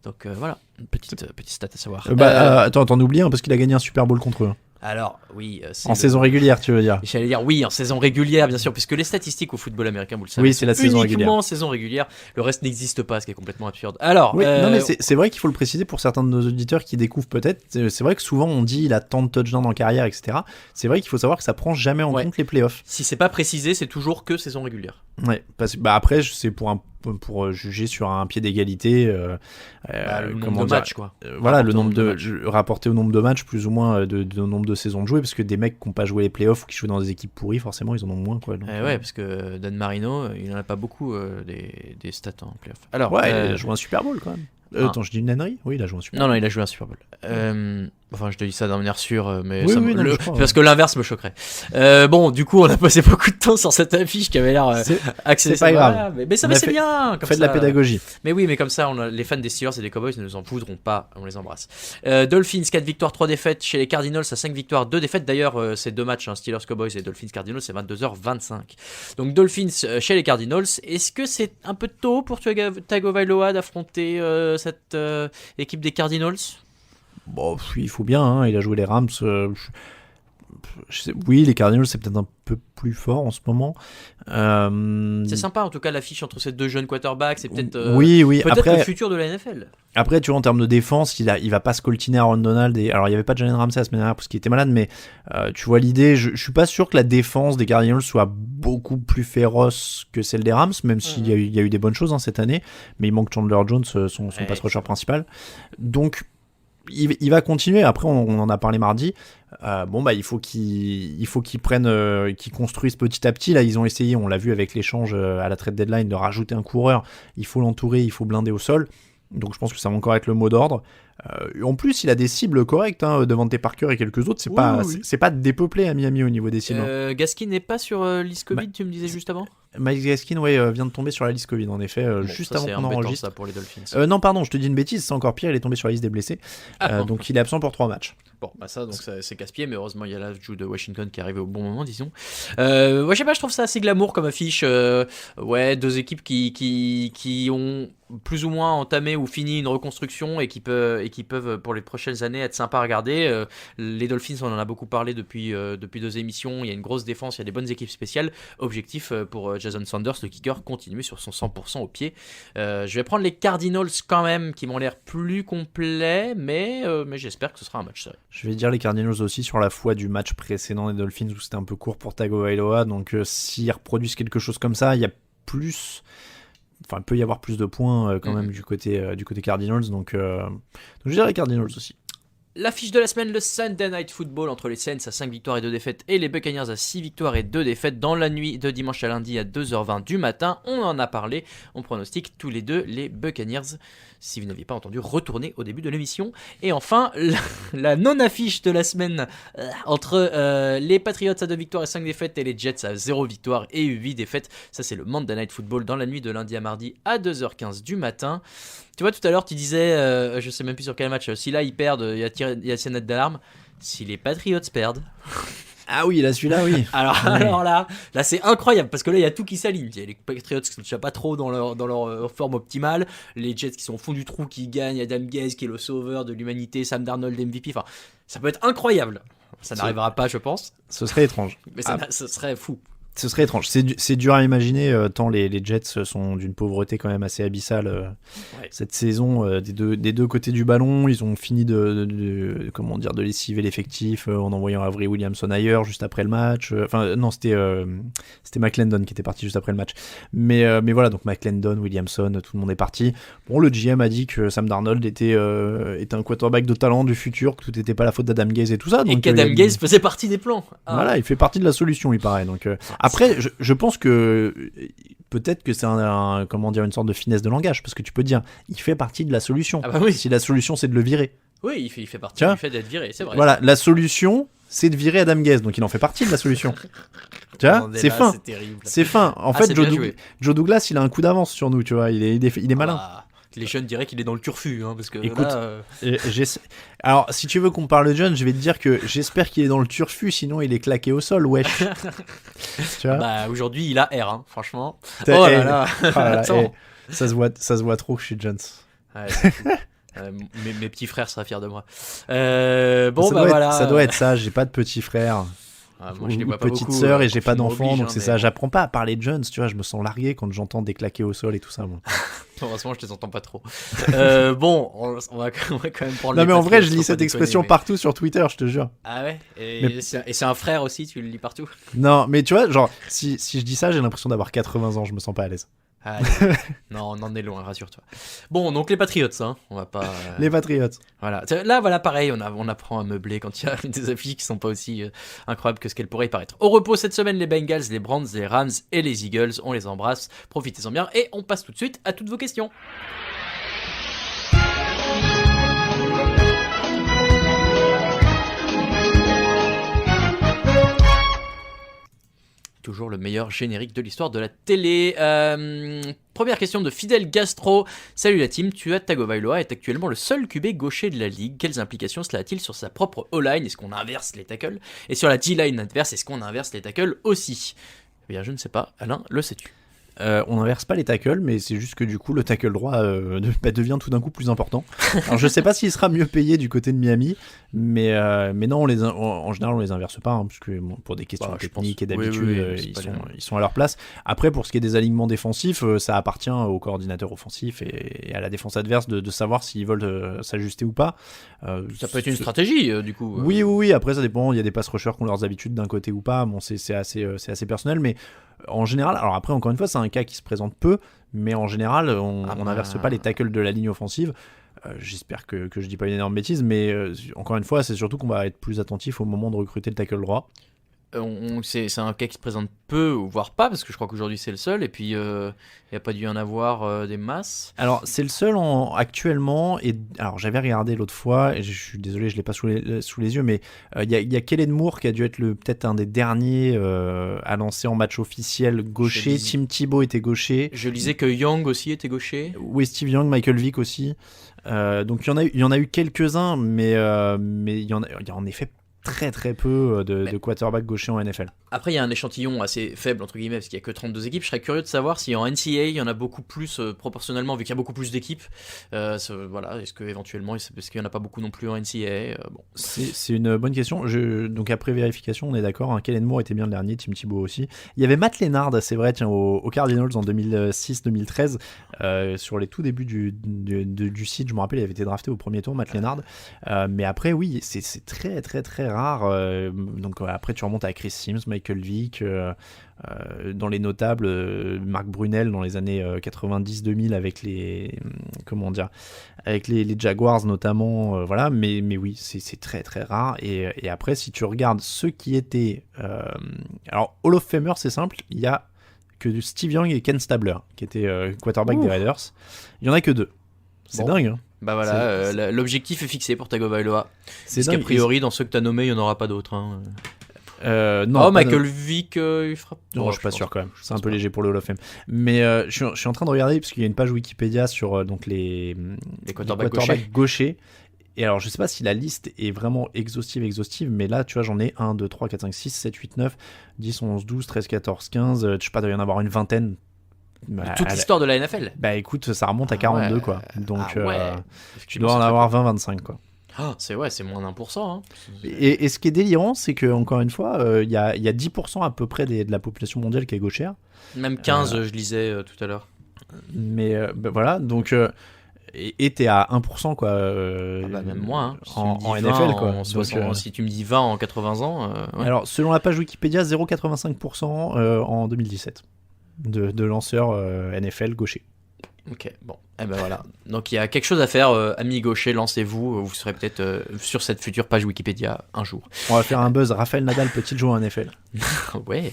Donc voilà, une petite stat à savoir. Attends, t'en oublies un parce qu'il a gagné un Super Bowl contre eux. Alors, oui. En saison régulière, tu veux dire? J'allais dire oui, en saison régulière, bien sûr, puisque les statistiques au football américain, vous le savez, Oui, c'est la saison régulière. uniquement en saison régulière. Le reste n'existe pas, ce qui est complètement absurde. Alors, Oui, non, mais c'est vrai qu'il faut le préciser pour certains de nos auditeurs qui découvrent peut-être. C'est vrai que souvent on dit il a tant de touchdowns en carrière, etc. C'est vrai qu'il faut savoir que ça prend jamais en compte les playoffs. si c'est pas précisé, c'est toujours que saison régulière. Ouais, parce que après c'est pour juger sur un pied d'égalité. Le nombre de matchs, quoi. Voilà, le nombre rapporté au nombre de matchs plus ou moins de nombre de saisons de jouées, parce que des mecs qui n'ont pas joué les playoffs ou qui jouent dans des équipes pourries, forcément ils en ont moins, quoi. Donc, Ouais, parce que Dan Marino, il en a pas beaucoup des stats en playoff. Alors, ouais, il a joué un Super Bowl quand même. Attends, je dis une ânerie? Oui, il a joué un Super Bowl. Non, il a joué un Super Bowl. Enfin, je te dis ça d'un manière sûre, mais Oui, ça oui, me- non, je crois, parce que l'inverse me choquerait. Bon, du coup, on a passé beaucoup de temps sur cette affiche qui avait l'air accessible. c'est pas grave. Voilà, mais ça, On a c'est fait- bien. Comme Faites de ça. la pédagogie. Mais oui, mais comme ça, les fans des Steelers et des Cowboys ne nous en voudront pas. On les embrasse. Dolphins, 4 victoires, 3 défaites. Chez les Cardinals, à 5 victoires, 2 défaites. D'ailleurs, c'est 2 matchs, Steelers, Cowboys et Dolphins, Cardinals, c'est 22h25. Donc, Dolphins chez les Cardinals. Est-ce que c'est un peu tôt pour Tagovailoa d'affronter cette équipe des Cardinals? Bon, il faut bien, hein, il a joué les Rams. Oui, les Cardinals, c'est peut-être un peu plus fort en ce moment. C'est sympa, en tout cas, l'affiche entre ces deux jeunes quarterbacks. C'est peut-être Oui. peut-être Après, le futur de la NFL. Après, tu vois, en termes de défense, il va pas se coltiner Aaron Donald. Alors, il y avait pas de Jalen Ramsey la semaine dernière parce qu'il était malade, mais tu vois l'idée. Je suis pas sûr que la défense des Cardinals soit beaucoup plus féroce que celle des Rams, même s'il y a eu des bonnes choses cette année. Mais il manque Chandler Jones, son pass rusher principal. Donc, il va continuer. Après, on en a parlé mardi. Il faut qu'ils prennent, qu'ils construisent petit à petit. Là, ils ont essayé, on l'a vu avec l'échange à la trade deadline, de rajouter un coureur. Il faut l'entourer, il faut blinder au sol. Donc, je pense que ça va encore être le mot d'ordre. En plus, il a des cibles correctes, Devante Parker et quelques autres. C'est pas dépeuplé à Miami au niveau des cibles. Gaskin n'est pas sur liste Covid, tu me disais juste avant. Mike Gaskin, vient de tomber sur la liste Covid, en effet, juste avant qu'on enregistre. Ça pour les Dolphins. Non, pardon, je te dis une bêtise, c'est encore pire, il est tombé sur la liste des blessés. Donc il est absent pour 3 matchs. Bon, ça, donc c'est casse-pied, mais heureusement, il y a l'ajout de Washington qui est arrivé au bon moment, disons. Je sais pas, je trouve ça assez glamour comme affiche. Deux équipes qui ont plus ou moins entamé ou fini une reconstruction et qui peuvent pour les prochaines années être sympas à regarder. Les Dolphins, on en a beaucoup parlé depuis 2 émissions. Il y a une grosse défense, il y a des bonnes équipes spéciales. Objectif pour Jason Sanders, le kicker, continue sur son 100% au pied. Je vais prendre les Cardinals quand même, qui m'ont l'air plus complets, mais j'espère que ce sera un match serré. Je vais dire les Cardinals aussi sur la foi du match précédent des Dolphins où c'était un peu court pour Tagovailoa. Donc s'ils reproduisent quelque chose comme ça, il y a plus... Enfin, il peut y avoir plus de points quand même du côté Cardinals. Donc je dirais les Cardinals aussi. L'affiche de la semaine, le Sunday Night Football entre les Saints à 5 victoires et 2 défaites et les Buccaneers à 6 victoires et 2 défaites dans la nuit de dimanche à lundi à 2h20 du matin. On en a parlé, on pronostique tous les deux les Buccaneers. Si vous n'aviez pas entendu, retournez au début de l'émission. Et enfin, la non-affiche de la semaine entre les Patriots à 2 victoires et 5 défaites et les Jets à 0 victoire et 8 défaites. Ça, c'est le Monday Night Football dans la nuit de lundi à mardi à 2h15 du matin. Tu vois, tout à l'heure, tu disais, je sais même plus sur quel match, si là ils perdent, il y a sonnette d'alarme. Si les Patriots perdent... Ah oui, là celui-là, oui. Alors là c'est incroyable parce que là il y a tout qui s'aligne. Il y a les Patriots qui sont déjà pas trop dans leur forme optimale, les Jets qui sont au fond du trou qui gagnent, Adam Gaze qui est le sauveur de l'humanité, Sam Darnold MVP. Enfin, ça peut être incroyable. Ça n'arrivera pas, je pense. Ce serait étrange. Mais ce serait fou. Ce serait étrange. C'est dur à imaginer, tant les Jets sont d'une pauvreté quand même assez abyssale cette saison. Des deux côtés du ballon, ils ont fini de lessiver l'effectif en envoyant Avery Williamson ailleurs juste après le match. C'était McClendon qui était parti juste après le match. Mais voilà, donc McClendon, Williamson, tout le monde est parti. Bon, le GM a dit que Sam Darnold était un quarterback de talent du futur, que tout n'était pas la faute d'Adam Gaze et tout ça. Donc, et qu'Adam Gaze faisait partie des plans. Voilà, il fait partie de la solution, il paraît. Donc après, je pense que peut-être que c'est une sorte de finesse de langage, parce que tu peux dire, il fait partie de la solution. Ah bah oui. Si la solution c'est de le virer. Oui, il fait partie du fait d'être viré, c'est vrai. Voilà, la solution c'est de virer Adam Gaze, donc il en fait partie de la solution. Tu vois, c'est fin. C'est terrible. C'est fin. En fait, Joe Douglas, il a un coup d'avance sur nous, tu vois. Il est malin. Les jeunes diraient qu'il est dans le turfu, parce que écoute, là, alors si tu veux qu'on parle de John, je vais te dire que j'espère qu'il est dans le turfu, sinon il est claqué au sol, wesh. Tu vois, aujourd'hui il a R, franchement. Ça se voit trop chez Jones. Ouais, c'est fou. Mes petits frères seraient fiers de moi. Ça doit être ça, j'ai pas de petits frères. Moi, je les ou vois de pas petite beaucoup, sœur et j'ai pas confinement d'enfants, oblige, donc c'est mais ça. bon. J'apprends pas à parler de Jones, tu vois, je me sens largué quand j'entends des claqués au sol et tout ça. Moi. Heureusement, je les entends pas trop. On va quand même prendre Non les mais en vrai, Patriots, je lis faut cette pas expression déconner, partout sur Twitter, je te jure. Ah ouais. Mais- C'est un frère aussi, tu le lis partout. Non, mais tu vois, genre, si je dis ça, j'ai l'impression d'avoir 80 ans, je me sens pas à l'aise. Allez. Non, on en est loin, rassure-toi. Bon, donc les Patriots, hein, on va pas. Les Patriots. Voilà. Là, voilà, pareil, on apprend à meubler quand il y a des affiches qui sont pas aussi incroyables que ce qu'elles pourraient y paraître. Au repos cette semaine, les Bengals, les Browns, les Rams et les Eagles. On les embrasse. Profitez-en bien et on passe tout de suite à toutes vos questions. Toujours le meilleur générique de l'histoire de la télé. Première question de Fidel Gastro. Salut la team, Tua Tagovailoa est actuellement le seul QB gaucher de la ligue. Quelles implications cela a-t-il sur sa propre O-line? Est-ce qu'on inverse les tackles? Et sur la D-line adverse, est-ce qu'on inverse les tackles aussi? Eh bien, je ne sais pas. Alain, le sais-tu? On n'inverse pas les tackles, mais c'est juste que du coup le tackle droit devient tout d'un coup plus important. Alors je sais pas s'il sera mieux payé du côté de Miami, mais non, en général on les inverse pas, hein, parce que bon, pour des questions Je techniques pense. et d'habitude, Oui, c'est pas les mêmes. ils sont à leur place. Après, pour ce qui est des alignements défensifs, ça appartient au coordinateur offensif et à la défense adverse de savoir s'ils veulent s'ajuster ou pas. Ça peut être une stratégie, du coup. Oui. Après, ça dépend. Il y a des pass rushers qui ont leurs habitudes d'un côté ou pas. Bon, c'est assez personnel, mais en général, alors après, encore une fois, c'est un cas qui se présente peu, mais en général, on n'inverse pas les tackles de la ligne offensive. J'espère que je dis pas une énorme bêtise, mais encore une fois, c'est surtout qu'on va être plus attentif au moment de recruter le tackle droit. C'est un cas qui se présente peu, voire pas, parce que je crois qu'aujourd'hui c'est le seul, et puis il n'y a pas dû y en avoir des masses. Alors, c'est le seul actuellement, et alors j'avais regardé l'autre fois, et je suis désolé, je l'ai pas sous les yeux, mais il y a Kellen Moore qui a dû être peut-être un des derniers à lancer en match officiel gaucher. Tim Tebow était gaucher. Je lisais que Young aussi était gaucher. Oui, Steve Young, Michael Vick aussi. Donc il y en a eu quelques-uns, mais il y en a en effet très très peu de quarterback gaucher en NFL. Après, il y a un échantillon assez faible, entre guillemets, parce qu'il n'y a que 32 équipes. Je serais curieux de savoir si en NCAA, il y en a beaucoup plus proportionnellement, vu qu'il y a beaucoup plus d'équipes. Voilà, est-ce qu'éventuellement, parce qu'il n'y en a pas beaucoup non plus en NCAA bon. C'est une bonne question. Donc après vérification, on est d'accord, hein, Kellen Moore était bien le dernier, Tim Tebow aussi. Il y avait Matt Lennard, c'est vrai, tiens, aux Cardinals en 2006-2013, sur les tout débuts du site, je me rappelle, il avait été drafté au premier tour, Matt Lennard. Mais après, oui, c'est très très très rare. Donc après, tu remontes à Chris Sims, Michael Vick, dans les notables, Marc Brunel dans les années 90-2000 avec les Jaguars notamment, voilà. Mais oui, c'est très très rare. Et après, si tu regardes ceux qui étaient, alors Hall of Famer, c'est simple, il y a que Steve Young et Ken Stabler qui étaient quarterback des Raiders. Il y en a que 2. C'est dingue. Hein. Bah voilà, l'objectif est fixé pour Tagovailoa. C'est Parce qu'a priori, dans ceux que tu as nommés, il n'y en aura pas d'autres. Hein. Non, Michael Vick, il fera. Non, je suis pas sûr quand même. C'est un peu léger pour le Hall of Fame. Mais je suis en train de regarder parce qu'il y a une page Wikipédia sur donc les quarterbacks gauchers. Et alors, je sais pas si la liste est vraiment exhaustive, mais là, tu vois, j'en ai 1, 2, 3, 4, 5, 6, 7, 8, 9, 10, 11, 12, 13, 14, 15. Je sais pas, il doit y en avoir une vingtaine. Toute l'histoire de la NFL. Bah écoute, ça remonte à 42, quoi. Donc, tu dois en avoir 20-25, quoi. C'est moins d'1%. Hein. Et ce qui est délirant, c'est que encore une fois, il y a 10% à peu près de la population mondiale qui est gauchère. Même 15, je lisais tout à l'heure. Mais voilà, donc et t'es à 1%, quoi. Même moins. Hein. En NFL, quoi. Si tu me dis 20 en 80 ans. Ouais. Alors, selon la page Wikipédia, 0,85% en 2017 de lanceurs NFL gauchers. Ok, bon, et ben voilà. Donc il y a quelque chose à faire, amis gauchers, lancez-vous. Vous serez peut-être sur cette future page Wikipédia un jour. On va faire un buzz. Raphaël Nadal peut-il jouer en NFL? Ouais.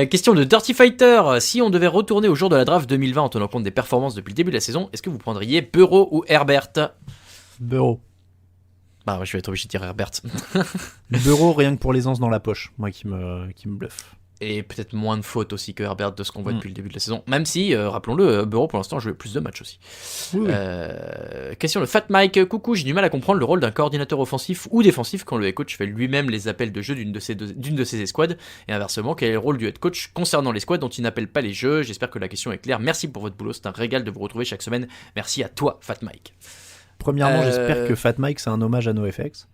Question de Dirty Fighter. Si on devait retourner au jour de la draft 2020 en tenant compte des performances depuis le début de la saison, est-ce que vous prendriez Burrow ou Herbert? Burrow. Bah, je vais être obligé de dire Herbert. Burrow, rien que pour l'aisance dans la poche, moi qui me bluffe. Et peut-être moins de fautes aussi que Herbert de ce qu'on voit depuis le début de la saison. Même si, rappelons-le, Burrow pour l'instant a joué plus de matchs aussi. Oui. Question de Fat Mike. Coucou, j'ai du mal à comprendre le rôle d'un coordinateur offensif ou défensif quand le head coach fait lui-même les appels de jeu d'une de ses escouades. Et inversement, quel est le rôle du head coach concernant les squads dont il n'appelle pas les jeux? J'espère que la question est claire. Merci pour votre boulot, c'est un régal de vous retrouver chaque semaine. Merci à toi, Fat Mike. Premièrement, j'espère que Fat Mike c'est un hommage à NoFX.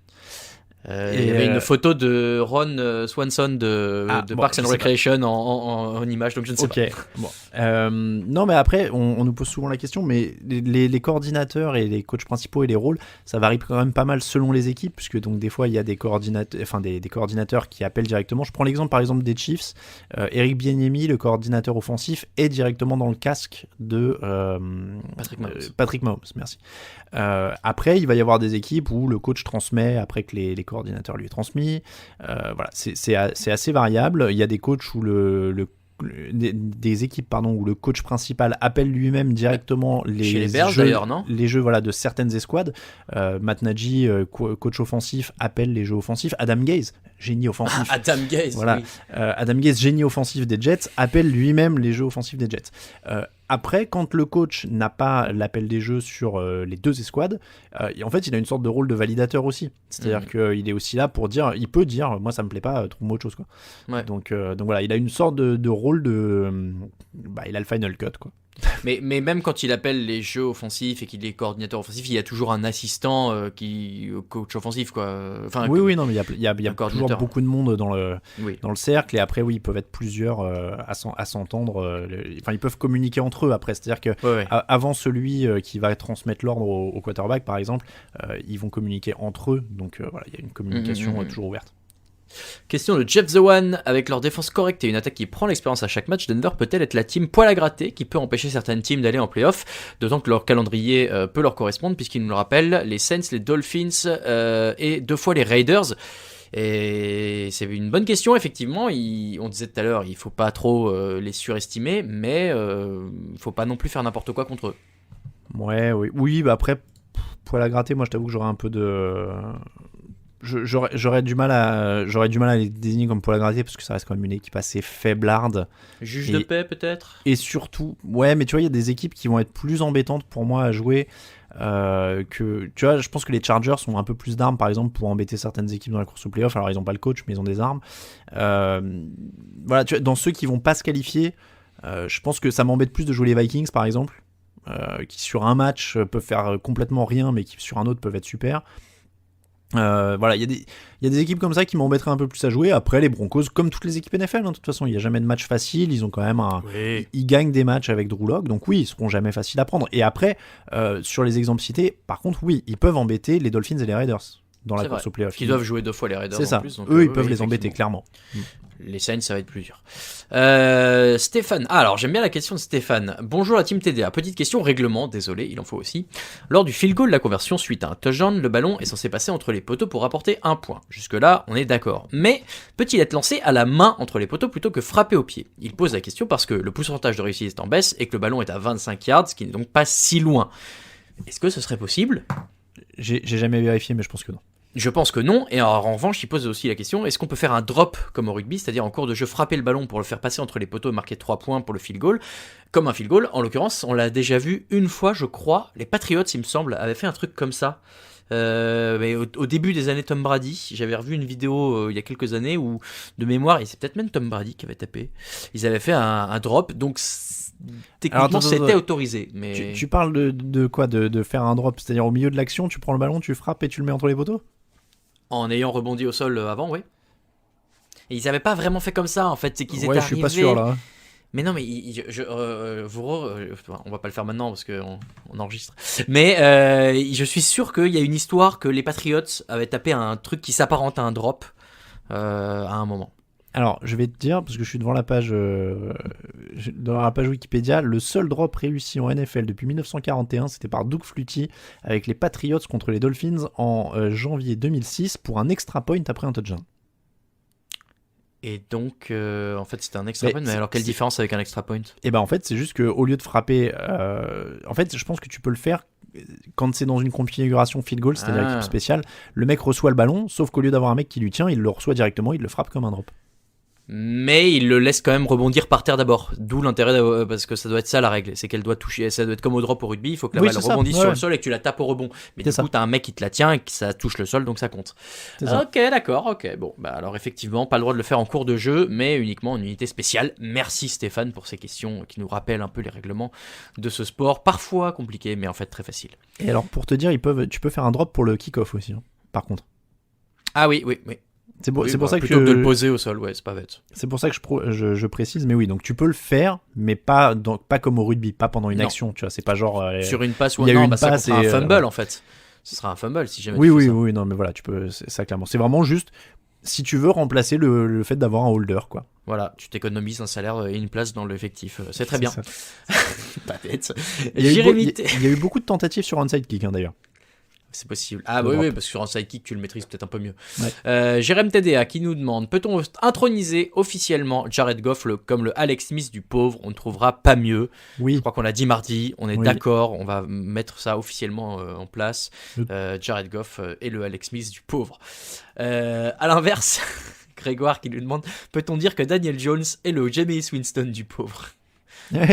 Il y avait une photo de Ron Swanson de Parks and Recreation en image, donc je ne sais pas. Bon. Non, mais après, on nous pose souvent la question, mais les coordinateurs et les coachs principaux et les rôles, ça varie quand même pas mal selon les équipes, puisque donc des fois il y a des coordinateurs qui appellent directement. Je prends l'exemple par exemple des Chiefs. Eric Bieniemy, le coordinateur offensif, est directement dans le casque de Patrick Mahomes. Merci. Après, il va y avoir des équipes où le coach transmet après que les coordinateur lui est transmis. Voilà, c'est assez variable. Il y a des coachs où des équipes où le coach principal appelle lui-même directement les jeux voilà, de certaines escouades. Matt Nagy, coach offensif, appelle les jeux offensifs. Adam Gase, génie offensif. Adam Gase, voilà. Oui. Adam Gase, génie offensif des Jets, appelle lui-même les jeux offensifs des Jets. Après, quand le coach n'a pas l'appel des jeux sur les deux escouades, en fait, il a une sorte de rôle de validateur aussi. C'est-à-dire qu'il est aussi là pour dire, il peut dire, moi ça me plaît pas, trouve-moi autre chose, quoi. Ouais. Donc voilà, il a une sorte de rôle de, il a le final cut, quoi. Mais même quand il appelle les jeux offensifs et qu'il est coordinateur offensif, il y a toujours un assistant coach offensif, quoi. Enfin, oui, non, mais il y a toujours beaucoup de monde dans le cercle, et après, oui, ils peuvent être plusieurs à s'entendre. Ils peuvent communiquer entre eux après. C'est-à-dire que avant celui qui va transmettre l'ordre au quarterback, par exemple, ils vont communiquer entre eux. Donc voilà, il y a une communication toujours ouverte. Question de Jeff The One. Avec leur défense correcte et une attaque qui prend l'expérience à chaque match, Denver peut-elle être la team poil à gratter qui peut empêcher certaines teams d'aller en playoff, d'autant que leur calendrier peut leur correspondre, puisqu'ils nous le rappellent, les Saints, les Dolphins et 2 fois les Raiders. Et c'est une bonne question, effectivement. On disait tout à l'heure, il faut pas trop les surestimer, mais il faut pas non plus faire n'importe quoi contre eux. Oui, après, poil à gratter, moi je t'avoue que j'aurais un peu de... J'aurais du mal à les désigner comme poil à gratter, parce que ça reste quand même une équipe assez faiblarde. Juge de paix peut-être. Et surtout, mais tu vois, il y a des équipes qui vont être plus embêtantes pour moi à jouer que, tu vois, je pense que les Chargers ont un peu plus d'armes, par exemple, pour embêter certaines équipes dans la course au playoff. Alors ils n'ont pas le coach, mais ils ont des armes. Voilà, tu vois, dans ceux qui vont pas se qualifier, je pense que ça m'embête plus de jouer les Vikings, par exemple, qui sur un match peuvent faire complètement rien, mais qui sur un autre peuvent être super. Voilà, il y a des équipes comme ça qui m'embêteraient un peu plus à jouer. Après, les Broncos, comme toutes les équipes NFL, de toute façon, il n'y a jamais de match facile. Ils ont quand même ils gagnent des matchs avec Drew Lock, donc oui, ils seront jamais faciles à prendre. Et après, sur les exemples cités, par contre, oui, ils peuvent embêter les Dolphins et les Raiders dans la course au playoff. Qui doivent jouer 2 fois les Raiders. C'est ça. En plus, donc, eux, ils peuvent les embêter, clairement. Les Saints, ça va être plus dur. Stéphane. Alors, j'aime bien la question de Stéphane. Bonjour la team TDA. Petite question règlement, désolé, il en faut aussi. Lors du field goal, la conversion suite à un touchdown, le ballon est censé passer entre les poteaux pour rapporter 1 point. Jusque-là, on est d'accord. Mais peut-il être lancé à la main entre les poteaux plutôt que frappé au pied ? Il pose la question parce que le pourcentage de réussite est en baisse et que le ballon est à 25 yards, ce qui n'est donc pas si loin. Est-ce que ce serait possible ? J'ai jamais vérifié, mais je pense que non. Je pense que non, et en revanche, il pose aussi la question, est-ce qu'on peut faire un drop comme au rugby, c'est-à-dire en cours de jeu frapper le ballon pour le faire passer entre les poteaux et marquer 3 points pour le field goal, comme un field goal. En l'occurrence, on l'a déjà vu une fois, je crois, les Patriots, il me semble, avaient fait un truc comme ça. Mais au début des années Tom Brady, j'avais revu une vidéo il y a quelques années où, de mémoire, et c'est peut-être même Tom Brady qui avait tapé, ils avaient fait un drop, donc techniquement c'était autorisé. Mais... Tu parles de quoi, de faire un drop, c'est-à-dire au milieu de l'action, tu prends le ballon, tu frappes et tu le mets entre les poteaux ? En ayant rebondi au sol avant, oui. Et ils n'avaient pas vraiment fait comme ça, en fait. C'est qu'ils étaient arrivés... je suis pas sûr, là. Mais non, mais on va pas le faire maintenant parce qu'on enregistre. Mais je suis sûr qu'il y a une histoire que les Patriots avaient tapé un truc qui s'apparente à un drop à un moment. Alors, je vais te dire, parce que je suis devant la page Wikipédia, le seul drop réussi en NFL depuis 1941, c'était par Doug Flutie avec les Patriots contre les Dolphins en janvier 2006 pour un extra point après un touchdown. Et donc, en fait, c'était un extra point, mais alors quelle différence avec un extra point ? Et ben en fait, c'est juste qu'au lieu de frapper... en fait, je pense que tu peux le faire quand c'est dans une configuration field goal, c'est-à-dire équipe spéciale. Le mec reçoit le ballon, sauf qu'au lieu d'avoir un mec qui lui tient, il le reçoit directement, il le frappe comme un drop. mais il le laisse quand même rebondir par terre d'abord. D'où l'intérêt, parce que ça doit être ça la règle, c'est qu'elle doit toucher, ça doit être comme au drop au rugby, il faut que la Oui, balle c'est ça, rebondisse ouais. sur le sol et que tu la tapes au rebond. Mais C'est du coup, ça. t'as un mec qui te la tient et que ça touche le sol, donc ça compte. C'est ça. Ok, d'accord, ok. Bon, bah alors effectivement, pas le droit de le faire en cours de jeu, mais uniquement en unité spéciale. Merci Stéphane pour ces questions qui nous rappellent un peu les règlements de ce sport, parfois compliqué, mais en fait très facile. Et alors, pour te dire, tu peux faire un drop pour le kick-off aussi, hein, par contre. Ah oui. C'est pour, Oui, c'est pour bah, ça plutôt que de le que poser au sol, ouais, c'est pas bête. c'est pour ça que je précise, mais oui, donc tu peux le faire, mais pas comme au rugby, pas pendant une Non. action, tu vois, c'est pas genre Sur une passe ou il y a eu non, une bah ça passe sera un et, fumble en fait. Ce sera un fumble si jamais oui, tu fais oui, ça. oui, non, mais voilà, tu peux, c'est ça clairement. C'est vraiment juste si tu veux remplacer le fait d'avoir un holder, quoi. Voilà, tu t'économises un salaire et une place dans l'effectif. C'est très bien. ça. Pas bête. Il y a eu Jérémy, il y a eu beaucoup de tentatives sur onside kick, hein, d'ailleurs. c'est possible. Ah Le oui, drop. oui, parce que sur un sidekick, tu le maîtrises peut-être un peu mieux. Ouais. Jérém TDA qui nous demande, peut-on introniser officiellement Jared Goff comme le Alex Smith du pauvre? On ne trouvera pas mieux. Je Oui, crois qu'on l'a dit mardi, on est Oui. d'accord, on va mettre ça officiellement en place. Le- Jared Goff et le Alex Smith du pauvre. À l'inverse, Grégoire qui nous demande, peut-on dire que Daniel Jones est le Jameis Winston du pauvre?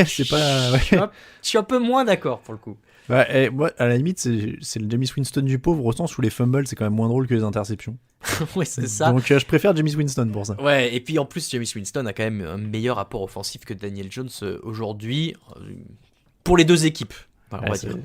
c'est pas. Ouais. Je suis un peu moins d'accord pour le coup. Ouais, moi, à la limite, c'est le Jameis Winston du pauvre, au sens où les fumbles, c'est quand même moins drôle que les interceptions. Ouais, c'est ça. Donc, je préfère Jameis Winston pour ça. Ouais, et puis en plus, Jameis Winston a quand même un meilleur rapport offensif que Daniel Jones aujourd'hui, pour les deux équipes. Enfin, on va Ouais, dire.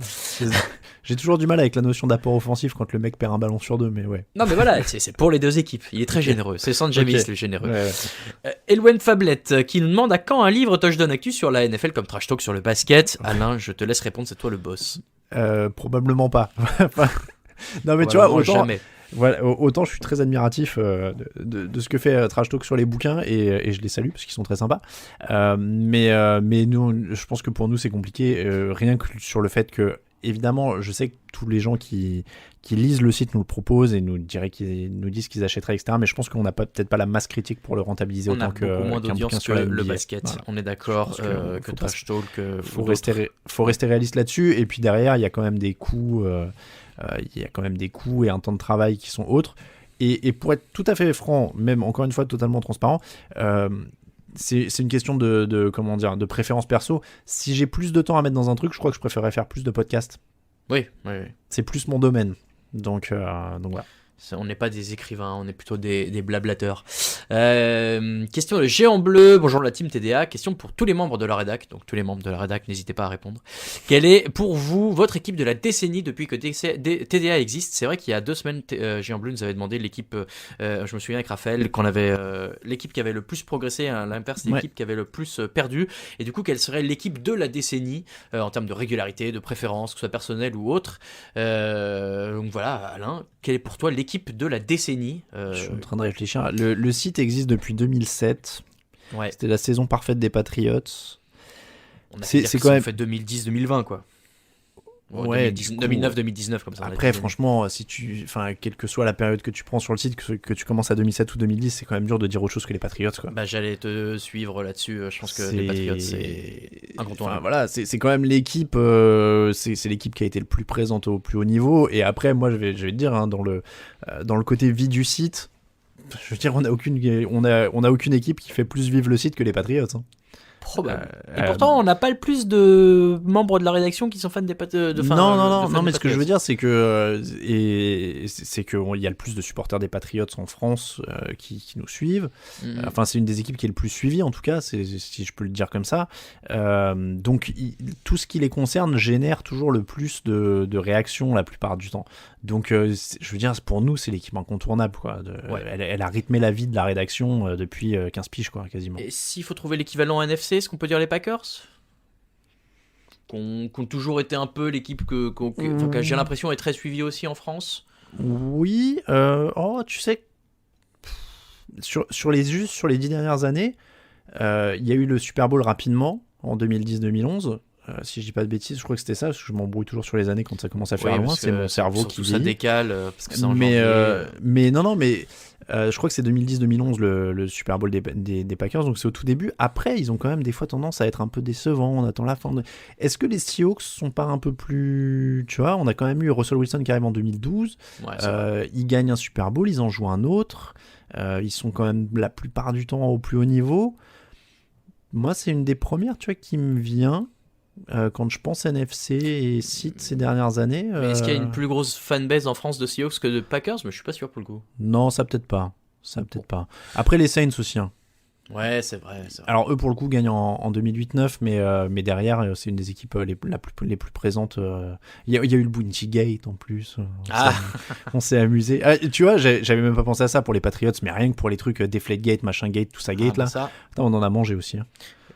J'ai toujours du mal avec la notion d'apport offensif quand le mec perd un ballon sur deux, mais ouais. Non, mais voilà, c'est pour les deux équipes. Il est très généreux. C'est San Jameis Ok. le généreux. Ouais, Elwen Fablette qui nous demande à quand un livre Touchdown Actu sur la NFL comme Trash Talk sur le basket. Alain, je te laisse répondre, c'est toi le boss. Probablement pas. Non, mais tu vois, Probablement autant, jamais. voilà, autant je suis très admiratif de ce que fait Trash Talk sur les bouquins et je les salue parce qu'ils sont très sympas. Mais nous, je pense que pour nous, c'est compliqué. Rien que sur le fait que, évidemment, je sais que tous les gens qui lisent le site nous le proposent et nous disent qu'ils achèteraient, etc. Mais je pense qu'on n'a peut-être pas la masse critique pour le rentabiliser On autant a que beaucoup moins qu'un bouquin d'audience sur que la le NBA. basket. Voilà. On est d'accord Je pense que que faut Trash Talk. Faut rester réaliste là-dessus. Et puis derrière, il y a quand même des coûts. Il y a quand même des coûts et un temps de travail qui sont autres. Et pour être tout à fait franc, même encore une fois totalement transparent, c'est une question comment dire, de préférence perso. Si j'ai plus de temps à mettre dans un truc, je crois que je préférerais faire plus de podcasts. Oui. C'est plus mon domaine. Donc voilà. On n'est pas des écrivains, on est plutôt des blablateurs. Question de Géant Bleu. Bonjour la team TDA. Question pour tous les membres de la rédac. Donc tous les membres de la rédac, n'hésitez pas à répondre. Quelle est pour vous votre équipe de la décennie depuis que TDA existe? C'est vrai qu'il y a 2 semaines, Géant Bleu nous avait demandé l'équipe, je me souviens avec Raphaël, qu'on avait l'équipe qui avait le plus progressé, à l'inverse, l'équipe qui avait le plus perdu. Et du coup, quelle serait l'équipe de la décennie en termes de régularité, de préférence, que ce soit personnelle ou autre. Donc voilà, Alain, quelle est pour toi l'équipe de la décennie? Je suis en train de réfléchir. Le site existe depuis 2007. Ouais. C'était la saison parfaite des Patriots. On a C'est fait quand même- fait 2010-2020 quoi. Ouais, du coup, 2009-2019 comme ça. on a Après, dit. franchement, quelle que soit la période que tu prends sur le site, que tu commences à 2007 ou 2010, c'est quand même dur de dire autre chose que les Patriots, quoi. Bah, j'allais te suivre là-dessus. Je pense que les Patriots c'est incontournable. Enfin, voilà, c'est quand même l'équipe, c'est l'équipe qui a été le plus présente au plus haut niveau. Et après, moi, je vais te dire, hein, dans le côté vie du site, je veux dire, on a aucune équipe qui fait plus vivre le site que les Patriots. Hein. Probable. Et pourtant, on n'a pas le plus de membres de la rédaction qui sont fans des Patriots. Non, mais ce que je veux dire, c'est que il y a le plus de supporters des Patriots en France qui nous suivent. Enfin, c'est une des équipes qui est le plus suivie, en tout cas, si je peux le dire comme ça. Donc, tout ce qui les concerne génère toujours le plus de réactions la plupart du temps. Donc, je veux dire, pour nous, c'est l'équipe incontournable, quoi. Elle a rythmé la vie de la rédaction depuis 15 piges, quoi, quasiment. Et s'il faut trouver l'équivalent NFC, est-ce qu'on peut dire les Packers qui ont toujours été un peu l'équipe que j'ai l'impression est très suivie aussi en France. Oui, tu sais, sur les 10 dernières années, il y a eu le Super Bowl rapidement en 2010-2011. Si je dis pas de bêtises, je crois que c'était ça, parce que je m'embrouille toujours sur les années quand ça commence à faire loin, c'est mon cerveau qui ça vieillit. décale parce que c'est en mais janvier. mais non, mais Je crois que c'est 2010-2011 le Super Bowl des Packers, donc c'est au tout début. Après, ils ont quand même des fois tendance à être un peu décevants. On attend la fin de... Est-ce que les Seahawks sont pas un peu plus... Tu vois, on a quand même eu Russell Wilson qui arrive en 2012. Ouais, c'est vrai. Ils gagnent un Super Bowl, ils en jouent un autre. Ils sont quand même la plupart du temps au plus haut niveau. Moi, c'est une des premières, tu vois, qui me vient quand je pense NFC et site ces dernières années. Mais est-ce qu'il y a une plus grosse fanbase en France de Seahawks que de Packers? Mais je suis pas sûr pour le coup. Non, ça peut-être pas. Pas. Après, les Saints aussi. Hein. Ouais, c'est vrai. Alors, eux, pour le coup, gagnent en 2008-9, mais derrière, c'est une des équipes les plus présentes. Il y a eu le Bounty Gate en plus. On s'est amusé. Tu vois, j'avais même pas pensé à ça pour les Patriots, mais rien que pour les trucs Deflategate, machin gate, tout ça gate, là. Ça. Putain, on en a mangé aussi. Hein.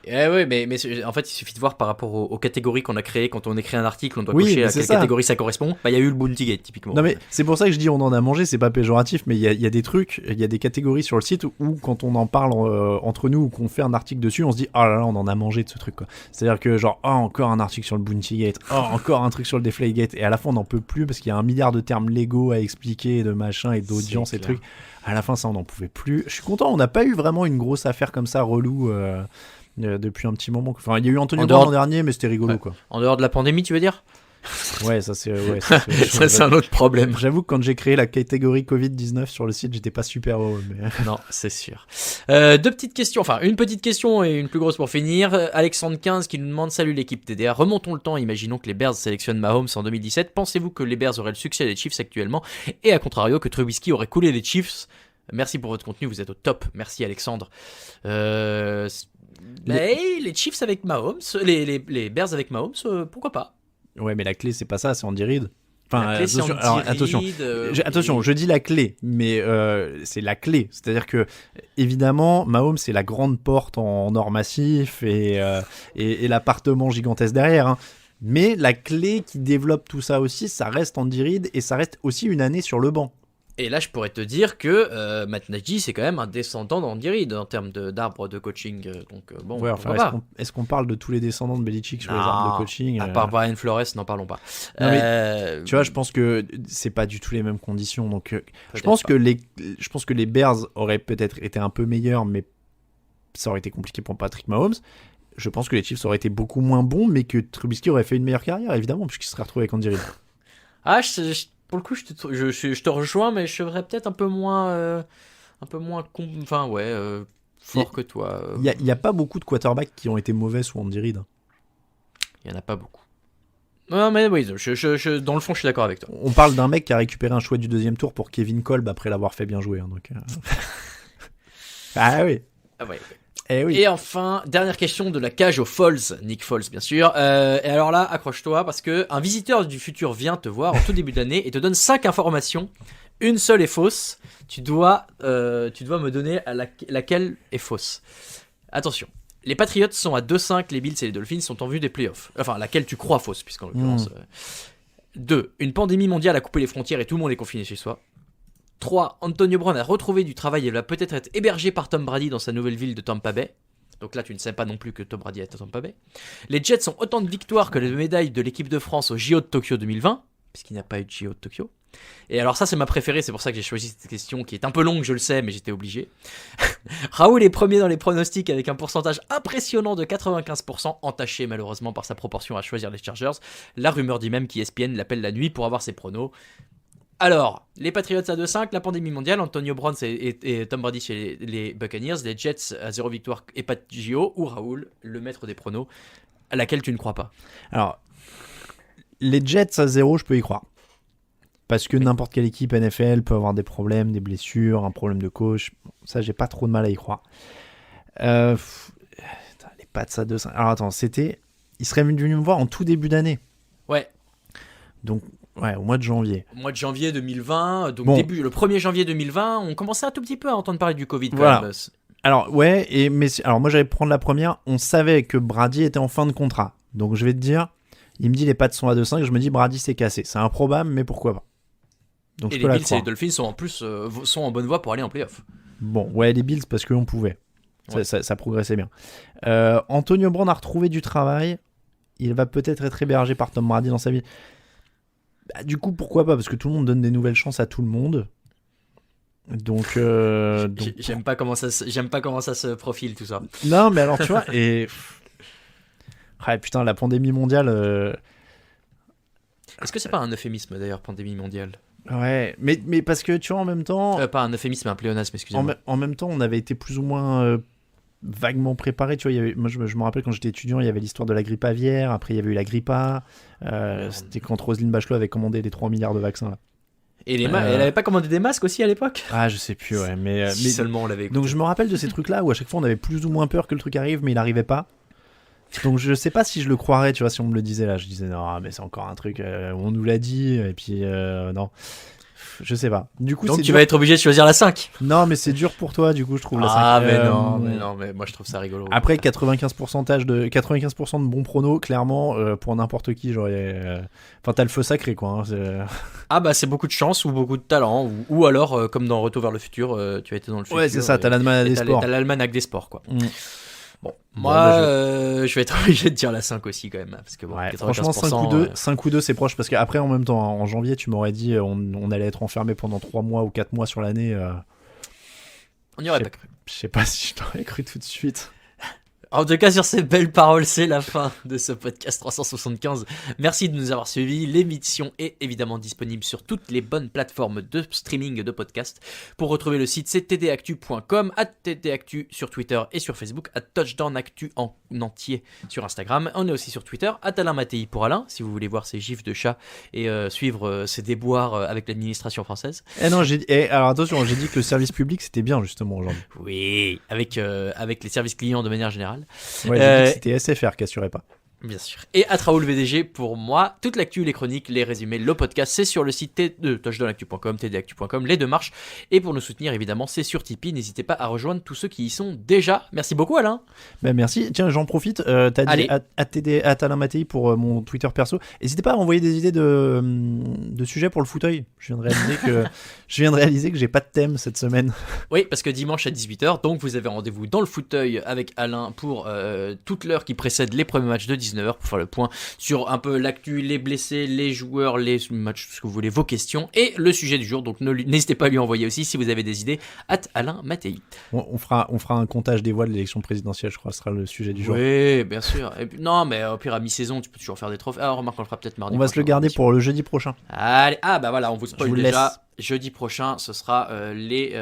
Oui, mais en fait, il suffit de voir par rapport aux catégories qu'on a créées. Quand on écrit un article, on doit Oui, cocher mais à c'est quelle ça. catégorie ça correspond. Bah, il y a eu le Bounty Gate, typiquement. Non, mais c'est pour ça que je dis on en a mangé, c'est pas péjoratif, mais il y a des trucs, il y a des catégories sur le site où quand on en parle entre nous ou qu'on fait un article dessus, on se dit oh là là, on en a mangé de ce truc, quoi. C'est-à-dire que genre, oh, encore un article sur le Bounty Gate, oh, encore un truc sur le Deflategate, et à la fin on n'en peut plus parce qu'il y a un milliard de termes légaux à expliquer, de machin et d'audience C'est et clair. trucs. À la fin, ça, on n'en pouvait plus. Je suis content, on n'a pas eu vraiment une grosse affaire comme ça, relou. Depuis un petit moment. Enfin, il y a eu Antonio Brown l'an dernier, mais c'était rigolo, Ouais. quoi. En dehors de la pandémie, tu veux dire? Ouais, ça c'est. Ça, c'est un autre problème. J'avoue que quand j'ai créé la catégorie Covid-19 sur le site, j'étais pas super heureux. Mais... Non, c'est sûr. Deux petites questions, enfin une petite question et une plus grosse pour finir. Alexandre 15 qui nous demande: salut l'équipe TDA, remontons le temps, imaginons que les Bears sélectionnent Mahomes en 2017. Pensez-vous que les Bears auraient le succès des Chiefs actuellement? Et à contrario, que Trubisky aurait coulé les Chiefs? Merci pour votre contenu, vous êtes au top. Merci Alexandre. Les Chiefs avec Mahomes, les Bears avec Mahomes, pourquoi pas? Ouais, mais la clé, c'est pas ça, c'est Andy Reid. Enfin, La clé, c'est attention, Andy alors, Reid, attention. Attention, je dis la clé, mais c'est la clé. C'est-à-dire que, évidemment, Mahomes, c'est la grande porte en or massif et l'appartement gigantesque derrière. Hein. Mais la clé qui développe tout ça aussi, ça reste Andy Reid et ça reste aussi une année sur le banc. Et là, je pourrais te dire que Matt Nagy, c'est quand même un descendant d'Andy Reid en termes d'arbre de coaching. Donc, bon, Ouais, enfin, pourquoi pas. est-ce qu'on parle de tous les descendants de Belichick sur les arbres de coaching À part Brian Flores, n'en parlons pas. Non, tu vois, je pense que c'est pas du tout les mêmes conditions. Donc, je pense pas. que les Bears auraient peut-être été un peu meilleurs, mais ça aurait été compliqué pour Patrick Mahomes. Je pense que les Chiefs auraient été beaucoup moins bons, mais que Trubisky aurait fait une meilleure carrière, évidemment, puisqu'il serait retrouvé avec Andy Reid. Ah, pour le coup, je te rejoins, mais je serais peut-être un peu moins fort que toi. Il y a pas beaucoup de quarterbacks qui ont été mauvais sous Andy Reid. Il y en a pas beaucoup. Non, mais oui, dans le fond, je suis d'accord avec toi. On parle d'un mec qui a récupéré un choix du deuxième tour pour Kevin Kolb après l'avoir fait bien jouer. Hein, donc, Ah oui. Ah ouais. Eh oui. Et enfin, dernière question de la cage aux Foles, Nick Foles bien sûr. Et alors là, accroche-toi parce que un visiteur du futur vient te voir en tout début d'année et te donne 5 informations. Une seule est fausse. Tu dois me donner laquelle est fausse. Attention. Les Patriots sont à 2-5, les Bills et les Dolphins sont en vue des playoffs. Enfin, laquelle tu crois fausse, puisqu'en l'occurrence... 2. Une pandémie mondiale a coupé les frontières et tout le monde est confiné chez soi. 3. Antonio Brown a retrouvé du travail et va peut-être être hébergé par Tom Brady dans sa nouvelle ville de Tampa Bay. Donc là, tu ne sais pas non plus que Tom Brady est à Tampa Bay. Les Jets ont autant de victoires que les médailles de l'équipe de France au JO de Tokyo 2020, puisqu'il n'y a pas eu de JO de Tokyo. Et alors ça, c'est ma préférée, c'est pour ça que j'ai choisi cette question, qui est un peu longue, je le sais, mais j'étais obligé. Raoul est premier dans les pronostics avec un pourcentage impressionnant de 95%, entaché malheureusement par sa proportion à choisir les Chargers. La rumeur dit même qu'ESPN l'appelle la nuit pour avoir ses pronos. Alors, les Patriots à 2-5, la pandémie mondiale, Antonio Brown et Tom Brady chez les Buccaneers, les Jets à 0 victoire et pas de JO, ou Raoul, le maître des pronos, à laquelle tu ne crois pas. Alors, les Jets à 0, je peux y croire. Parce que n'importe quelle équipe NFL peut avoir des problèmes, des blessures, un problème de coach. Ça, j'ai pas trop de mal à y croire. Les Pats à 2-5. Alors attends, ils seraient venus me voir en tout début d'année. Ouais. Donc, ouais, au mois de janvier. Au mois de janvier 2020, donc Bon. le 1er janvier 2020, on commençait un tout petit peu à entendre parler du Covid. Quand Voilà. même. Alors, ouais, alors moi j'allais prendre la première. On savait que Brady était en fin de contrat. Donc je vais te dire, il me dit les Pats sont à 2-5, je me dis Brady c'est cassé. C'est improbable, mais pourquoi pas. Donc Et je les peux la Bills et croire. les Dolphins sont en plus sont en bonne voie pour aller en playoff. Bon, ouais, les Bills parce qu'on pouvait. Ouais. Ça progressait bien. Antonio Brown a retrouvé du travail. Il va peut-être être hébergé par Tom Brady dans sa vie. Bah, du coup, pourquoi pas? Parce que tout le monde donne des nouvelles chances à tout le monde. Donc, J'aime pas comment ça se profile tout ça. non, mais alors tu vois, et ouais, putain, la pandémie mondiale. Est-ce que c'est pas un euphémisme d'ailleurs, pandémie mondiale? Ouais, mais parce que tu vois, en même temps, Pas un euphémisme, un pléonasme, excusez-moi. en même temps, on avait été plus ou moins vaguement préparé. Tu vois, moi, je me rappelle quand j'étais étudiant, il y avait l'histoire de la grippe aviaire. Après, il y avait eu la grippe A. C'était quand Roselyne Bachelot avait commandé les 3 milliards de vaccins là. Et elle avait pas commandé des masques aussi à l'époque? Ah, je sais plus, ouais, mais Si seulement on l'avait écouté. donc je me rappelle de ces trucs-là où à chaque fois on avait plus ou moins peur que le truc arrive, mais il arrivait pas. Donc je sais pas si je le croirais, tu vois, si on me le disait là, je disais non, mais c'est encore un truc, on nous l'a dit, et puis non, je sais pas. Du coup, Donc c'est tu dur. vas être obligé de choisir la 5. Non, mais c'est dur pour toi, du coup, je trouve la Ah, 5. mais non, mais moi je trouve ça rigolo. Après 95% de bons pronos, clairement, pour n'importe qui, j'aurais. Enfin, t'as le feu sacré, quoi. Hein, Ah bah c'est beaucoup de chance ou beaucoup de talent, ou alors comme dans Retour vers le futur, tu as été dans le futur. Ouais, c'est ça, t'as l'almanach des sports. T'as l'almanach des sports, quoi. Mm. Bon, Bon, moi bah, je vais être obligé de dire la 5 aussi quand même, parce que bon, Ouais, 95%, franchement, 5 ou 2, c'est proche, parce qu'après, en même temps, en janvier, tu m'aurais dit on allait être enfermé pendant 3 mois ou 4 mois sur l'année. on n'y aurait pas cru. Je sais pas si je t'aurais cru tout de suite. En tout cas, sur ces belles paroles, c'est la fin de ce podcast 375. Merci de nous avoir suivis. L'émission est évidemment disponible sur toutes les bonnes plateformes de streaming de podcasts. Pour retrouver le site, c'est tdactu.com, @tdactu sur Twitter et sur Facebook, @touchdownactu en entier sur Instagram. On est aussi sur Twitter, @AlainMattei pour Alain, si vous voulez voir ses gifs de chat et suivre ses déboires avec l'administration française. Non, alors attention, j'ai dit que le service public c'était bien justement aujourd'hui. Oui, avec les services clients de manière générale. Ouais, j'ai dit que c'était SFR qui assurait pas. Bien sûr. Et @Raoul VDG pour moi. Toute l'actu, les chroniques, les résumés, le podcast, c'est sur le site de touchdownactu.com, tdactu.com, les deux marches. Et pour nous soutenir, évidemment, c'est sur Tipeee. N'hésitez pas à rejoindre tous ceux qui y sont déjà. Merci beaucoup, Alain. Ben merci. Tiens, j'en profite. T'as dit Allez. @AlainMattei pour mon Twitter perso. N'hésitez pas à envoyer des idées de sujets pour le fauteuil. Je viens de réaliser que j'ai pas de thème cette semaine. Oui, parce que dimanche à 18h, donc vous avez rendez-vous dans le fauteuil avec Alain pour toute l'heure qui précède les premiers matchs de 19h pour faire le point sur un peu l'actu, les blessés, les joueurs, les matchs, tout ce que vous voulez, vos questions et le sujet du jour. Donc n'hésitez pas à lui envoyer aussi si vous avez des idées. @AlainMattei. On fera un comptage des voix de l'élection présidentielle, je crois, ce sera le sujet du jour. Oui, bien sûr. Et puis, non, mais au pire, à mi-saison, tu peux toujours faire des trophées. Ah, remarque, on le fera peut-être mardi. On va se le garder pour le jeudi prochain. Allez, bah voilà, on vous spoil Je vous déjà. laisse. Jeudi prochain, ce sera les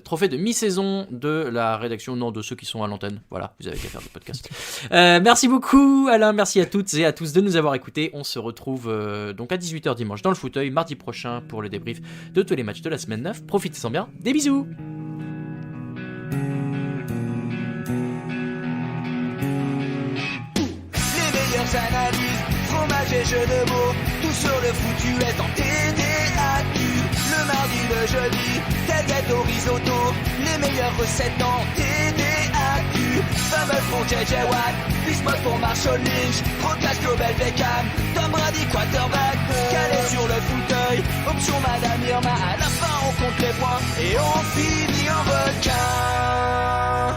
trophées de mi-saison de la rédaction, non, de ceux qui sont à l'antenne. Voilà, vous avez qu'à faire des podcasts. Merci beaucoup, Alain. Merci à toutes et à tous de nous avoir écoutés. On se retrouve donc à 18h dimanche dans le fauteuil, mardi prochain pour le débrief de tous les matchs de la semaine 9. Profitez-en bien. Des bisous. Analyse, fromage et jeux de mots, tout sur le foutu est en TDAQ. Le mardi, le jeudi, tel gâteau risotto, les meilleures recettes en TDAQ. Fumble pour JJ Watt, Bismuth pour Marshall Lynch, Proclash Global Beckham, Tom Brady quarterback, calé sur le fauteuil, option Madame Irma, à la fin on compte les points et on finit en requin.